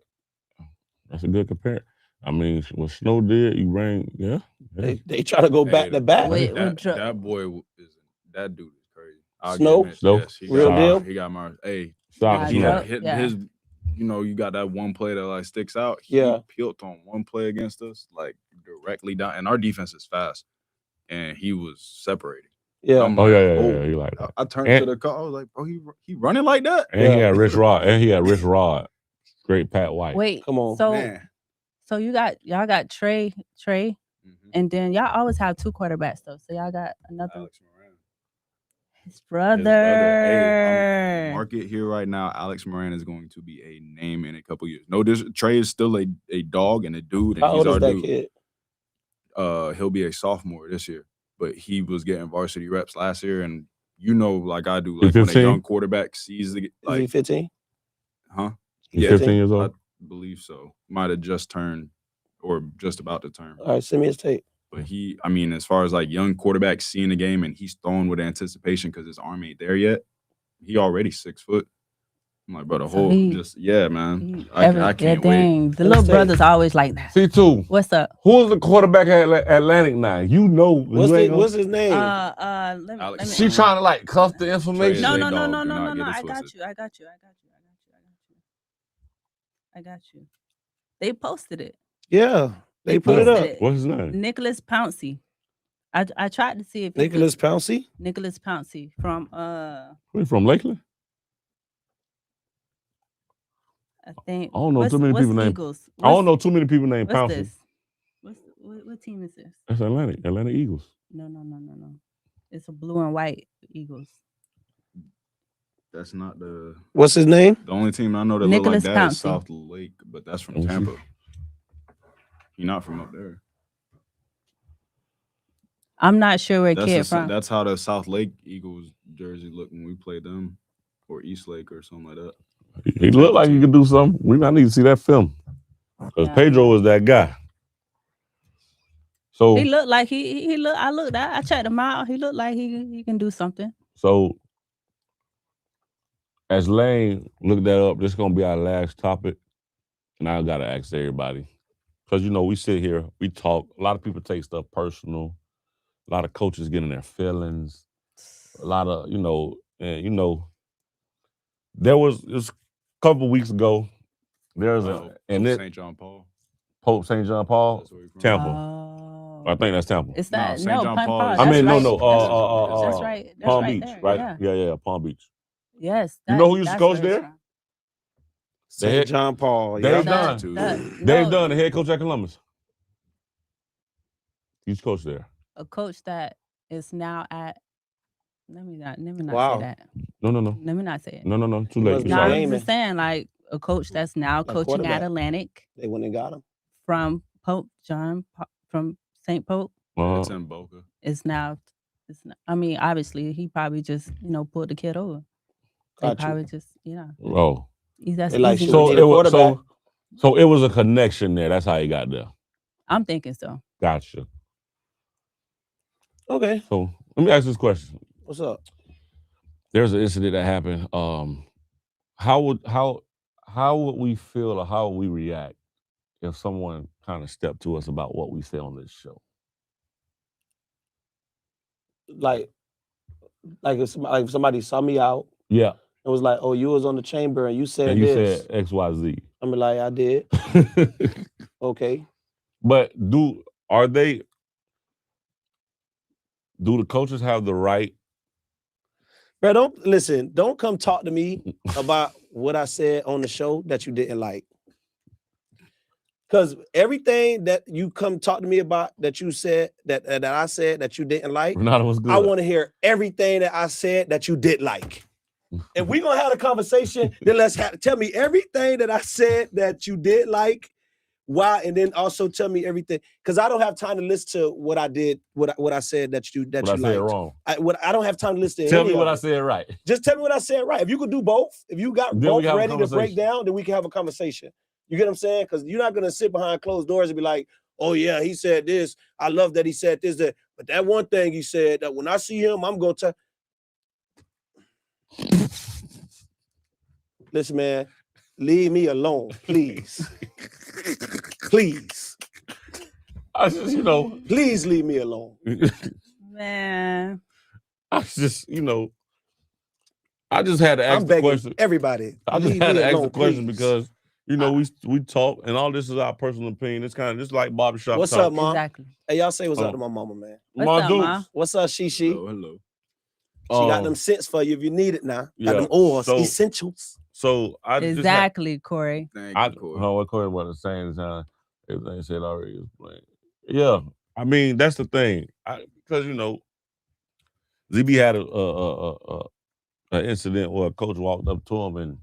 Speaker 2: that's a good compare. I mean, what Snow did, you bring, yeah.
Speaker 3: They trying to go back to back.
Speaker 5: Wait,
Speaker 6: that boy that dude is crazy. I'll
Speaker 3: Snow?
Speaker 6: give him
Speaker 2: Snow?
Speaker 6: yes, he
Speaker 3: Real
Speaker 6: got,
Speaker 3: deal?
Speaker 6: He got my hey.
Speaker 2: Shout out to
Speaker 6: He
Speaker 2: Snow.
Speaker 6: had hit
Speaker 5: Yeah.
Speaker 6: his, you got that one play that like sticks out.
Speaker 3: Yeah.
Speaker 6: He peeled on one play against us, like directly down, and our defense is fast, and he was separating.
Speaker 3: Yeah.
Speaker 6: I'm
Speaker 2: Oh
Speaker 6: like,
Speaker 2: yeah. You like that.
Speaker 6: I turned
Speaker 2: And-
Speaker 6: to the car. I was like, bro, he running like that?
Speaker 2: And he
Speaker 3: Yeah.
Speaker 2: had Rich Rod. Great Pat White.
Speaker 5: Wait,
Speaker 3: Come on.
Speaker 5: so y'all got Trey,
Speaker 6: Mhm.
Speaker 5: and then y'all always have 2 quarterbacks though. So y'all got another
Speaker 6: Alex Moran.
Speaker 5: his brother.
Speaker 6: Hey, mark it here right now. Alex Moran is going to be a name in a couple years. No, Trey is still a dog and a dude, and
Speaker 3: How
Speaker 6: he's
Speaker 3: old is
Speaker 6: our
Speaker 3: that
Speaker 6: dude.
Speaker 3: kid?
Speaker 6: He'll be a sophomore this year, but he was getting varsity reps last year, and like I do,
Speaker 2: He
Speaker 6: like when a
Speaker 2: 15?
Speaker 6: young quarterback sees the
Speaker 3: Is he
Speaker 6: like,
Speaker 3: 15?
Speaker 6: huh?
Speaker 2: He's
Speaker 6: Yeah.
Speaker 2: 15 years
Speaker 6: I
Speaker 2: old.
Speaker 6: believe so. Might have just turned or just about to turn.
Speaker 3: All right, send me his tape.
Speaker 6: But as far as like young quarterbacks seeing the game and he's throwing with anticipation because his arm ain't there yet, he already 6 foot. I'm like, bro, the
Speaker 5: So
Speaker 6: whole
Speaker 5: he-
Speaker 6: man. I can't wait.
Speaker 5: dang. The
Speaker 3: Let me
Speaker 5: little
Speaker 3: say-
Speaker 5: brother's always like that.
Speaker 2: C2.
Speaker 5: What's up?
Speaker 2: Who's the quarterback at Atlantic now? You know.
Speaker 3: What's his name?
Speaker 5: Let me.
Speaker 6: Alex
Speaker 2: She trying to like cuff the information.
Speaker 5: No,
Speaker 6: Trey
Speaker 5: no,
Speaker 6: is a
Speaker 5: no,
Speaker 6: dog.
Speaker 5: no,
Speaker 6: Do
Speaker 5: no,
Speaker 6: not
Speaker 5: no, no.
Speaker 6: get it
Speaker 5: I got
Speaker 6: twisted.
Speaker 5: you. I got you. They posted it.
Speaker 3: Yeah, they put it
Speaker 5: posted
Speaker 3: up.
Speaker 2: What's his name?
Speaker 5: Nicholas Pouncey. I tried to see if
Speaker 3: Nicholas Pouncey.
Speaker 5: Nicholas Pouncey from
Speaker 2: We from Lakeland?
Speaker 5: I think
Speaker 2: I don't know too many people named-
Speaker 5: Eagles?
Speaker 2: I don't know too many people named
Speaker 5: What's
Speaker 2: Pouncey.
Speaker 5: this? What team is this?
Speaker 2: That's Atlantic Eagles.
Speaker 5: No. It's a blue and white Eagles.
Speaker 6: That's not the
Speaker 3: What's his name?
Speaker 6: only team I know that
Speaker 5: Nicholas
Speaker 6: look like that is
Speaker 5: Pouncey.
Speaker 6: South Lake, but that's from
Speaker 2: Mhm.
Speaker 6: Tampa. He's not from up there.
Speaker 5: I'm not sure where kid from.
Speaker 6: That's how the South Lake Eagles jersey looked when we played them, or East Lake or something like that.
Speaker 2: He looked like he could do something. We might need to see that film. Because
Speaker 5: Yeah.
Speaker 2: Pedro was that guy. So
Speaker 5: he looked like he looked. I checked him out. He looked like he can do something.
Speaker 2: So as Lane looked that up, this is gonna be our last topic, and I gotta ask everybody because we sit here, we talk. A lot of people take stuff personal. A lot of coaches get in their feelings. A lot of there was a couple weeks ago. There's
Speaker 6: St. John Paul.
Speaker 2: Pope St. John Paul,
Speaker 6: That's where he from.
Speaker 2: Tampa.
Speaker 5: Oh.
Speaker 2: I think that's Tampa.
Speaker 5: It's that
Speaker 6: St.
Speaker 5: no
Speaker 6: John
Speaker 5: Pine
Speaker 6: Paul
Speaker 5: Paul.
Speaker 6: is-
Speaker 2: I mean,
Speaker 5: That's
Speaker 2: no,
Speaker 5: right. That's right. That's
Speaker 2: Palm
Speaker 5: right
Speaker 2: Beach,
Speaker 5: there.
Speaker 2: right?
Speaker 5: Yeah.
Speaker 2: Yeah, Palm Beach.
Speaker 5: Yes.
Speaker 2: You know who used to
Speaker 5: that's
Speaker 2: coach
Speaker 5: where
Speaker 2: there?
Speaker 5: it's from.
Speaker 3: St. John Paul.
Speaker 2: Dave
Speaker 3: Yeah.
Speaker 2: Dunn.
Speaker 5: No,
Speaker 2: Dave Dunn, the head coach at Columbus. He's coach there.
Speaker 5: a coach that is now at. Let me not
Speaker 3: Wow.
Speaker 5: say that.
Speaker 2: No.
Speaker 5: Let me not say it.
Speaker 2: No. Too
Speaker 3: Must
Speaker 2: late.
Speaker 3: be
Speaker 5: No, I'm
Speaker 3: gaming.
Speaker 5: just saying, like a coach that's now coaching
Speaker 3: quarterback.
Speaker 5: at Atlantic
Speaker 3: They went and got him.
Speaker 5: from Pope John from St. Pope
Speaker 6: It's in Boca.
Speaker 5: is now. I mean, obviously, he probably just pulled the kid over. They
Speaker 3: Got you.
Speaker 5: probably just
Speaker 2: Oh.
Speaker 5: That's
Speaker 3: They like
Speaker 5: easy.
Speaker 3: you.
Speaker 2: So
Speaker 3: need
Speaker 2: it
Speaker 3: a
Speaker 2: was
Speaker 3: quarterback.
Speaker 2: so it was a connection there. That's how he got there.
Speaker 5: I'm thinking so.
Speaker 2: Gotcha.
Speaker 3: Okay.
Speaker 2: So let me ask this question.
Speaker 3: What's up?
Speaker 2: There's an incident that happened. How would we feel or how would we react if someone kind of stepped to us about what we say on this show?
Speaker 3: Like if somebody saw me out
Speaker 2: Yeah.
Speaker 3: and was like, "Oh, you was on the chamber and you said
Speaker 2: And you
Speaker 3: this."
Speaker 2: said XYZ.
Speaker 3: I'm like, "I did." Okay.
Speaker 2: But do the coaches have the right?
Speaker 3: Bro, don't come talk to me about what I said on the show that you didn't like. Because everything that you come talk to me about that you said that I said that you didn't like,
Speaker 2: Renata was good.
Speaker 3: I want to hear everything that I said that you did like. If we're gonna have a conversation, then tell me everything that I said that you did like. Why? And then also tell me everything, because I don't have time to listen to what I did, what I said that you
Speaker 2: I said
Speaker 3: liked.
Speaker 2: wrong.
Speaker 3: I don't have time to listen to
Speaker 2: Tell
Speaker 3: any
Speaker 2: me
Speaker 3: of
Speaker 2: what I
Speaker 3: it.
Speaker 2: said right.
Speaker 3: Just tell me what I said right. If you could do both, if you got
Speaker 2: Then we
Speaker 3: both
Speaker 2: can have a
Speaker 3: ready to break
Speaker 2: conversation.
Speaker 3: down, then we can have a conversation. You get what I'm saying? Because you're not gonna sit behind closed doors and be like, "Oh yeah, he said this. I love that he said this, that." But that one thing he said that when I see him, I'm gonna tell. Listen, man, leave me alone, please. Please.
Speaker 2: I just,
Speaker 3: Please leave me alone.
Speaker 5: Man,
Speaker 2: I just, I just had to ask
Speaker 3: I'm
Speaker 2: the
Speaker 3: begging
Speaker 2: question.
Speaker 3: everybody.
Speaker 2: I just
Speaker 3: leave
Speaker 2: had
Speaker 3: me
Speaker 2: to ask
Speaker 3: alone,
Speaker 2: the question
Speaker 3: please.
Speaker 2: because we talk, and all this is our personal opinion. It's kind of just like barbershop
Speaker 3: What's
Speaker 2: talk.
Speaker 3: up, Mom?
Speaker 5: exactly.
Speaker 3: Hey, y'all say what's
Speaker 2: Oh.
Speaker 3: up to my mama, man.
Speaker 5: What's
Speaker 2: Ma
Speaker 5: up,
Speaker 2: Dukes.
Speaker 5: Ma?
Speaker 3: What's up, Shishi?
Speaker 6: Hello.
Speaker 3: She got them scents for you if you need it now.
Speaker 2: Yeah,
Speaker 3: Got them oils,
Speaker 2: so-
Speaker 3: essentials.
Speaker 2: So I just had,
Speaker 5: Exactly, Corey.
Speaker 6: Thank
Speaker 2: I
Speaker 6: you, Corey.
Speaker 2: know what Corey was saying is everything said already is plain. Yeah, I mean that's the thing, because ZB had an incident where a coach walked up to him and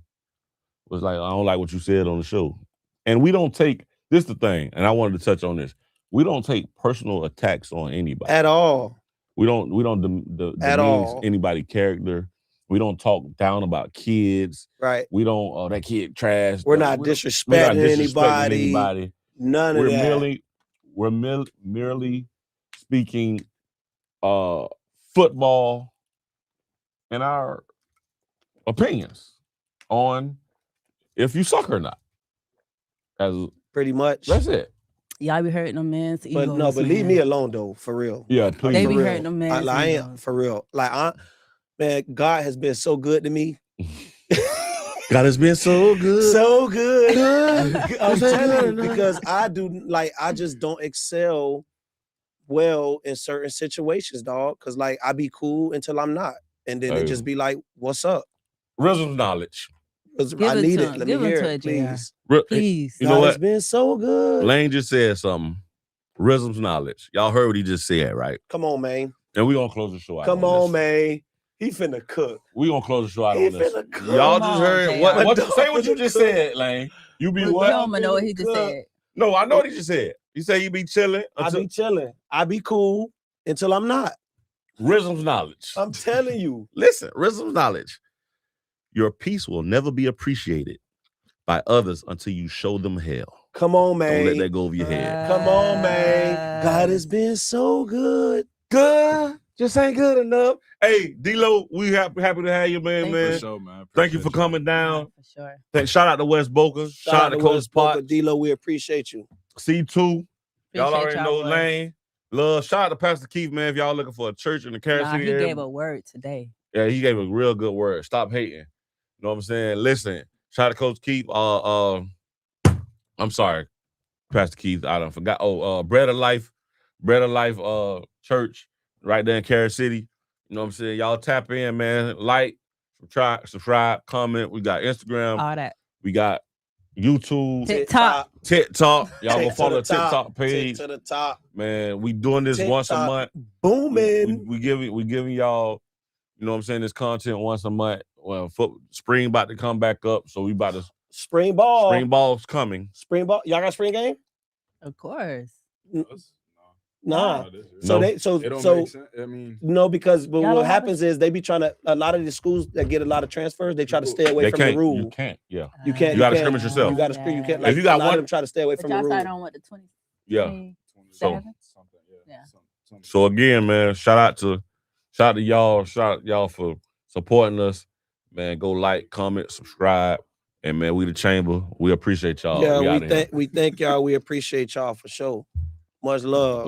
Speaker 2: was like, "I don't like what you said on the show," and we don't take this the thing, and I wanted to touch on this. We don't take personal attacks on anybody
Speaker 3: At all.
Speaker 2: We don't
Speaker 3: At
Speaker 2: demean
Speaker 3: all.
Speaker 2: anybody's character. We don't talk down about kids.
Speaker 3: Right.
Speaker 2: We don't that kid trash.
Speaker 3: We're not
Speaker 2: We're not
Speaker 3: disrespecting anybody.
Speaker 2: anybody.
Speaker 3: None of that.
Speaker 2: We're merely speaking football and our opinions on if you suck or not.
Speaker 3: Pretty much.
Speaker 2: That's it.
Speaker 5: Y'all be hurting them man's
Speaker 3: But
Speaker 5: egos.
Speaker 3: no, but leave
Speaker 5: man.
Speaker 3: me alone though, for real.
Speaker 2: Yeah, please.
Speaker 5: They
Speaker 3: For
Speaker 5: be
Speaker 3: real.
Speaker 5: hurting them man's
Speaker 3: I ain't
Speaker 5: egos.
Speaker 3: for real. Like man, God has been so good to me.
Speaker 2: God has been so good.
Speaker 3: So good. I'm telling you, because I just don't excel well in certain situations, dog. Cause like I be cool until I'm not. And then it just be like, what's up?
Speaker 2: Wisdom knowledge.
Speaker 3: 'Cause
Speaker 5: Give
Speaker 3: I
Speaker 5: it
Speaker 3: need
Speaker 5: to
Speaker 3: it.
Speaker 5: him.
Speaker 3: Let
Speaker 5: Give
Speaker 3: me
Speaker 5: it
Speaker 3: hear
Speaker 5: to
Speaker 3: it,
Speaker 5: it, JR.
Speaker 3: please.
Speaker 5: Please.
Speaker 2: You know
Speaker 3: God
Speaker 2: what?
Speaker 3: has been so good.
Speaker 2: Lane just said something. Wisdom's knowledge. Y'all heard what he just said, right?
Speaker 3: Come on, man.
Speaker 2: And we're gonna close the show out.
Speaker 3: Come on, man. He finna cook.
Speaker 2: We're gonna close the show out
Speaker 3: He
Speaker 2: on this.
Speaker 3: finna cook.
Speaker 2: Y'all
Speaker 5: Come
Speaker 2: just
Speaker 5: on,
Speaker 2: heard
Speaker 5: JR.
Speaker 2: what
Speaker 3: dog
Speaker 2: say what you
Speaker 3: finna
Speaker 2: just
Speaker 3: cook.
Speaker 2: said, Lane. You be
Speaker 5: Look,
Speaker 2: what?
Speaker 5: you don't even know what he just
Speaker 3: Cook.
Speaker 5: said.
Speaker 2: No, I know what he just said. He said you be chilling
Speaker 3: I
Speaker 2: until
Speaker 3: be chilling. I be cool until I'm not.
Speaker 2: Wisdom's knowledge.
Speaker 3: I'm telling you.
Speaker 2: Listen, wisdom's knowledge. Your peace will never be appreciated by others until you show them hell.
Speaker 3: Come on,
Speaker 2: Don't let
Speaker 3: man.
Speaker 2: that go over your head.
Speaker 3: Come on, man. God has been so good.
Speaker 2: Good. Just ain't good enough. Hey, D-Lo, we happy to have you, man,
Speaker 5: Thank
Speaker 2: man.
Speaker 6: For sure, man.
Speaker 2: Thank you
Speaker 6: Appreciate
Speaker 2: for coming down.
Speaker 5: For sure.
Speaker 2: Shout out to West Boca. Shout out to Coach
Speaker 3: West Boca,
Speaker 2: Pot.
Speaker 3: D-Lo, we appreciate you.
Speaker 2: C2. Y'all
Speaker 5: Appreciate
Speaker 2: already know
Speaker 5: boys.
Speaker 2: Lane. Love. Shout out to Pastor Keith, man. If y'all looking for a church in the Carol
Speaker 5: Nah,
Speaker 2: City
Speaker 5: he
Speaker 2: area.
Speaker 5: gave a word today.
Speaker 2: Yeah, he gave a real good word. Stop hating. You know what I'm saying? Listen, shout out to Coach Keith. I'm sorry, Pastor Keith. I done forgot. Bread of Life Church right there in Carol City. You know what I'm saying? Y'all tap in, man. Like, subscribe, comment. We got Instagram.
Speaker 5: All that.
Speaker 2: We got YouTube.
Speaker 5: TikTok.
Speaker 2: TikTok. Y'all go
Speaker 3: Tick to
Speaker 2: follow
Speaker 3: the
Speaker 2: the TikTok
Speaker 3: top.
Speaker 2: page.
Speaker 3: Tick to the top.
Speaker 2: Man, we doing this once a
Speaker 3: TikTok.
Speaker 2: month.
Speaker 3: Booming.
Speaker 2: We giving y'all, you know what I'm saying, this content once a month. Well, spring about to come back up, so we about to
Speaker 3: Spring ball.
Speaker 2: spring ball's coming.
Speaker 3: Spring ball. Y'all got spring game?
Speaker 5: Of course.
Speaker 3: Nah.
Speaker 2: No.
Speaker 6: It don't make sense. I mean,
Speaker 3: No, because
Speaker 5: Y'all
Speaker 3: what
Speaker 5: don't have
Speaker 3: happens is they be trying to, a lot of the schools that get a lot of transfers, they try to stay away
Speaker 2: They
Speaker 3: from
Speaker 2: can't.
Speaker 3: the rule.
Speaker 2: You can't. Yeah.
Speaker 3: You can't.
Speaker 2: You gotta
Speaker 3: can't-
Speaker 2: scrimmage yourself.
Speaker 3: You got to you can't.
Speaker 5: Yeah.
Speaker 3: Like,
Speaker 2: If you got
Speaker 3: a lot
Speaker 2: one-
Speaker 3: of them try to stay away
Speaker 5: But
Speaker 3: from
Speaker 5: y'all
Speaker 3: the
Speaker 5: started
Speaker 3: rule.
Speaker 5: on what, the 20?
Speaker 2: Yeah.
Speaker 5: 27?
Speaker 6: something,
Speaker 5: Yeah.
Speaker 6: something.
Speaker 2: So again, man, shout out to y'all. Shout out y'all for supporting us. Man, go like, comment, subscribe. And man, we the chamber. We appreciate y'all.
Speaker 3: Yeah,
Speaker 2: We outta here.
Speaker 3: we thank y'all. We appreciate y'all for sure. Much love.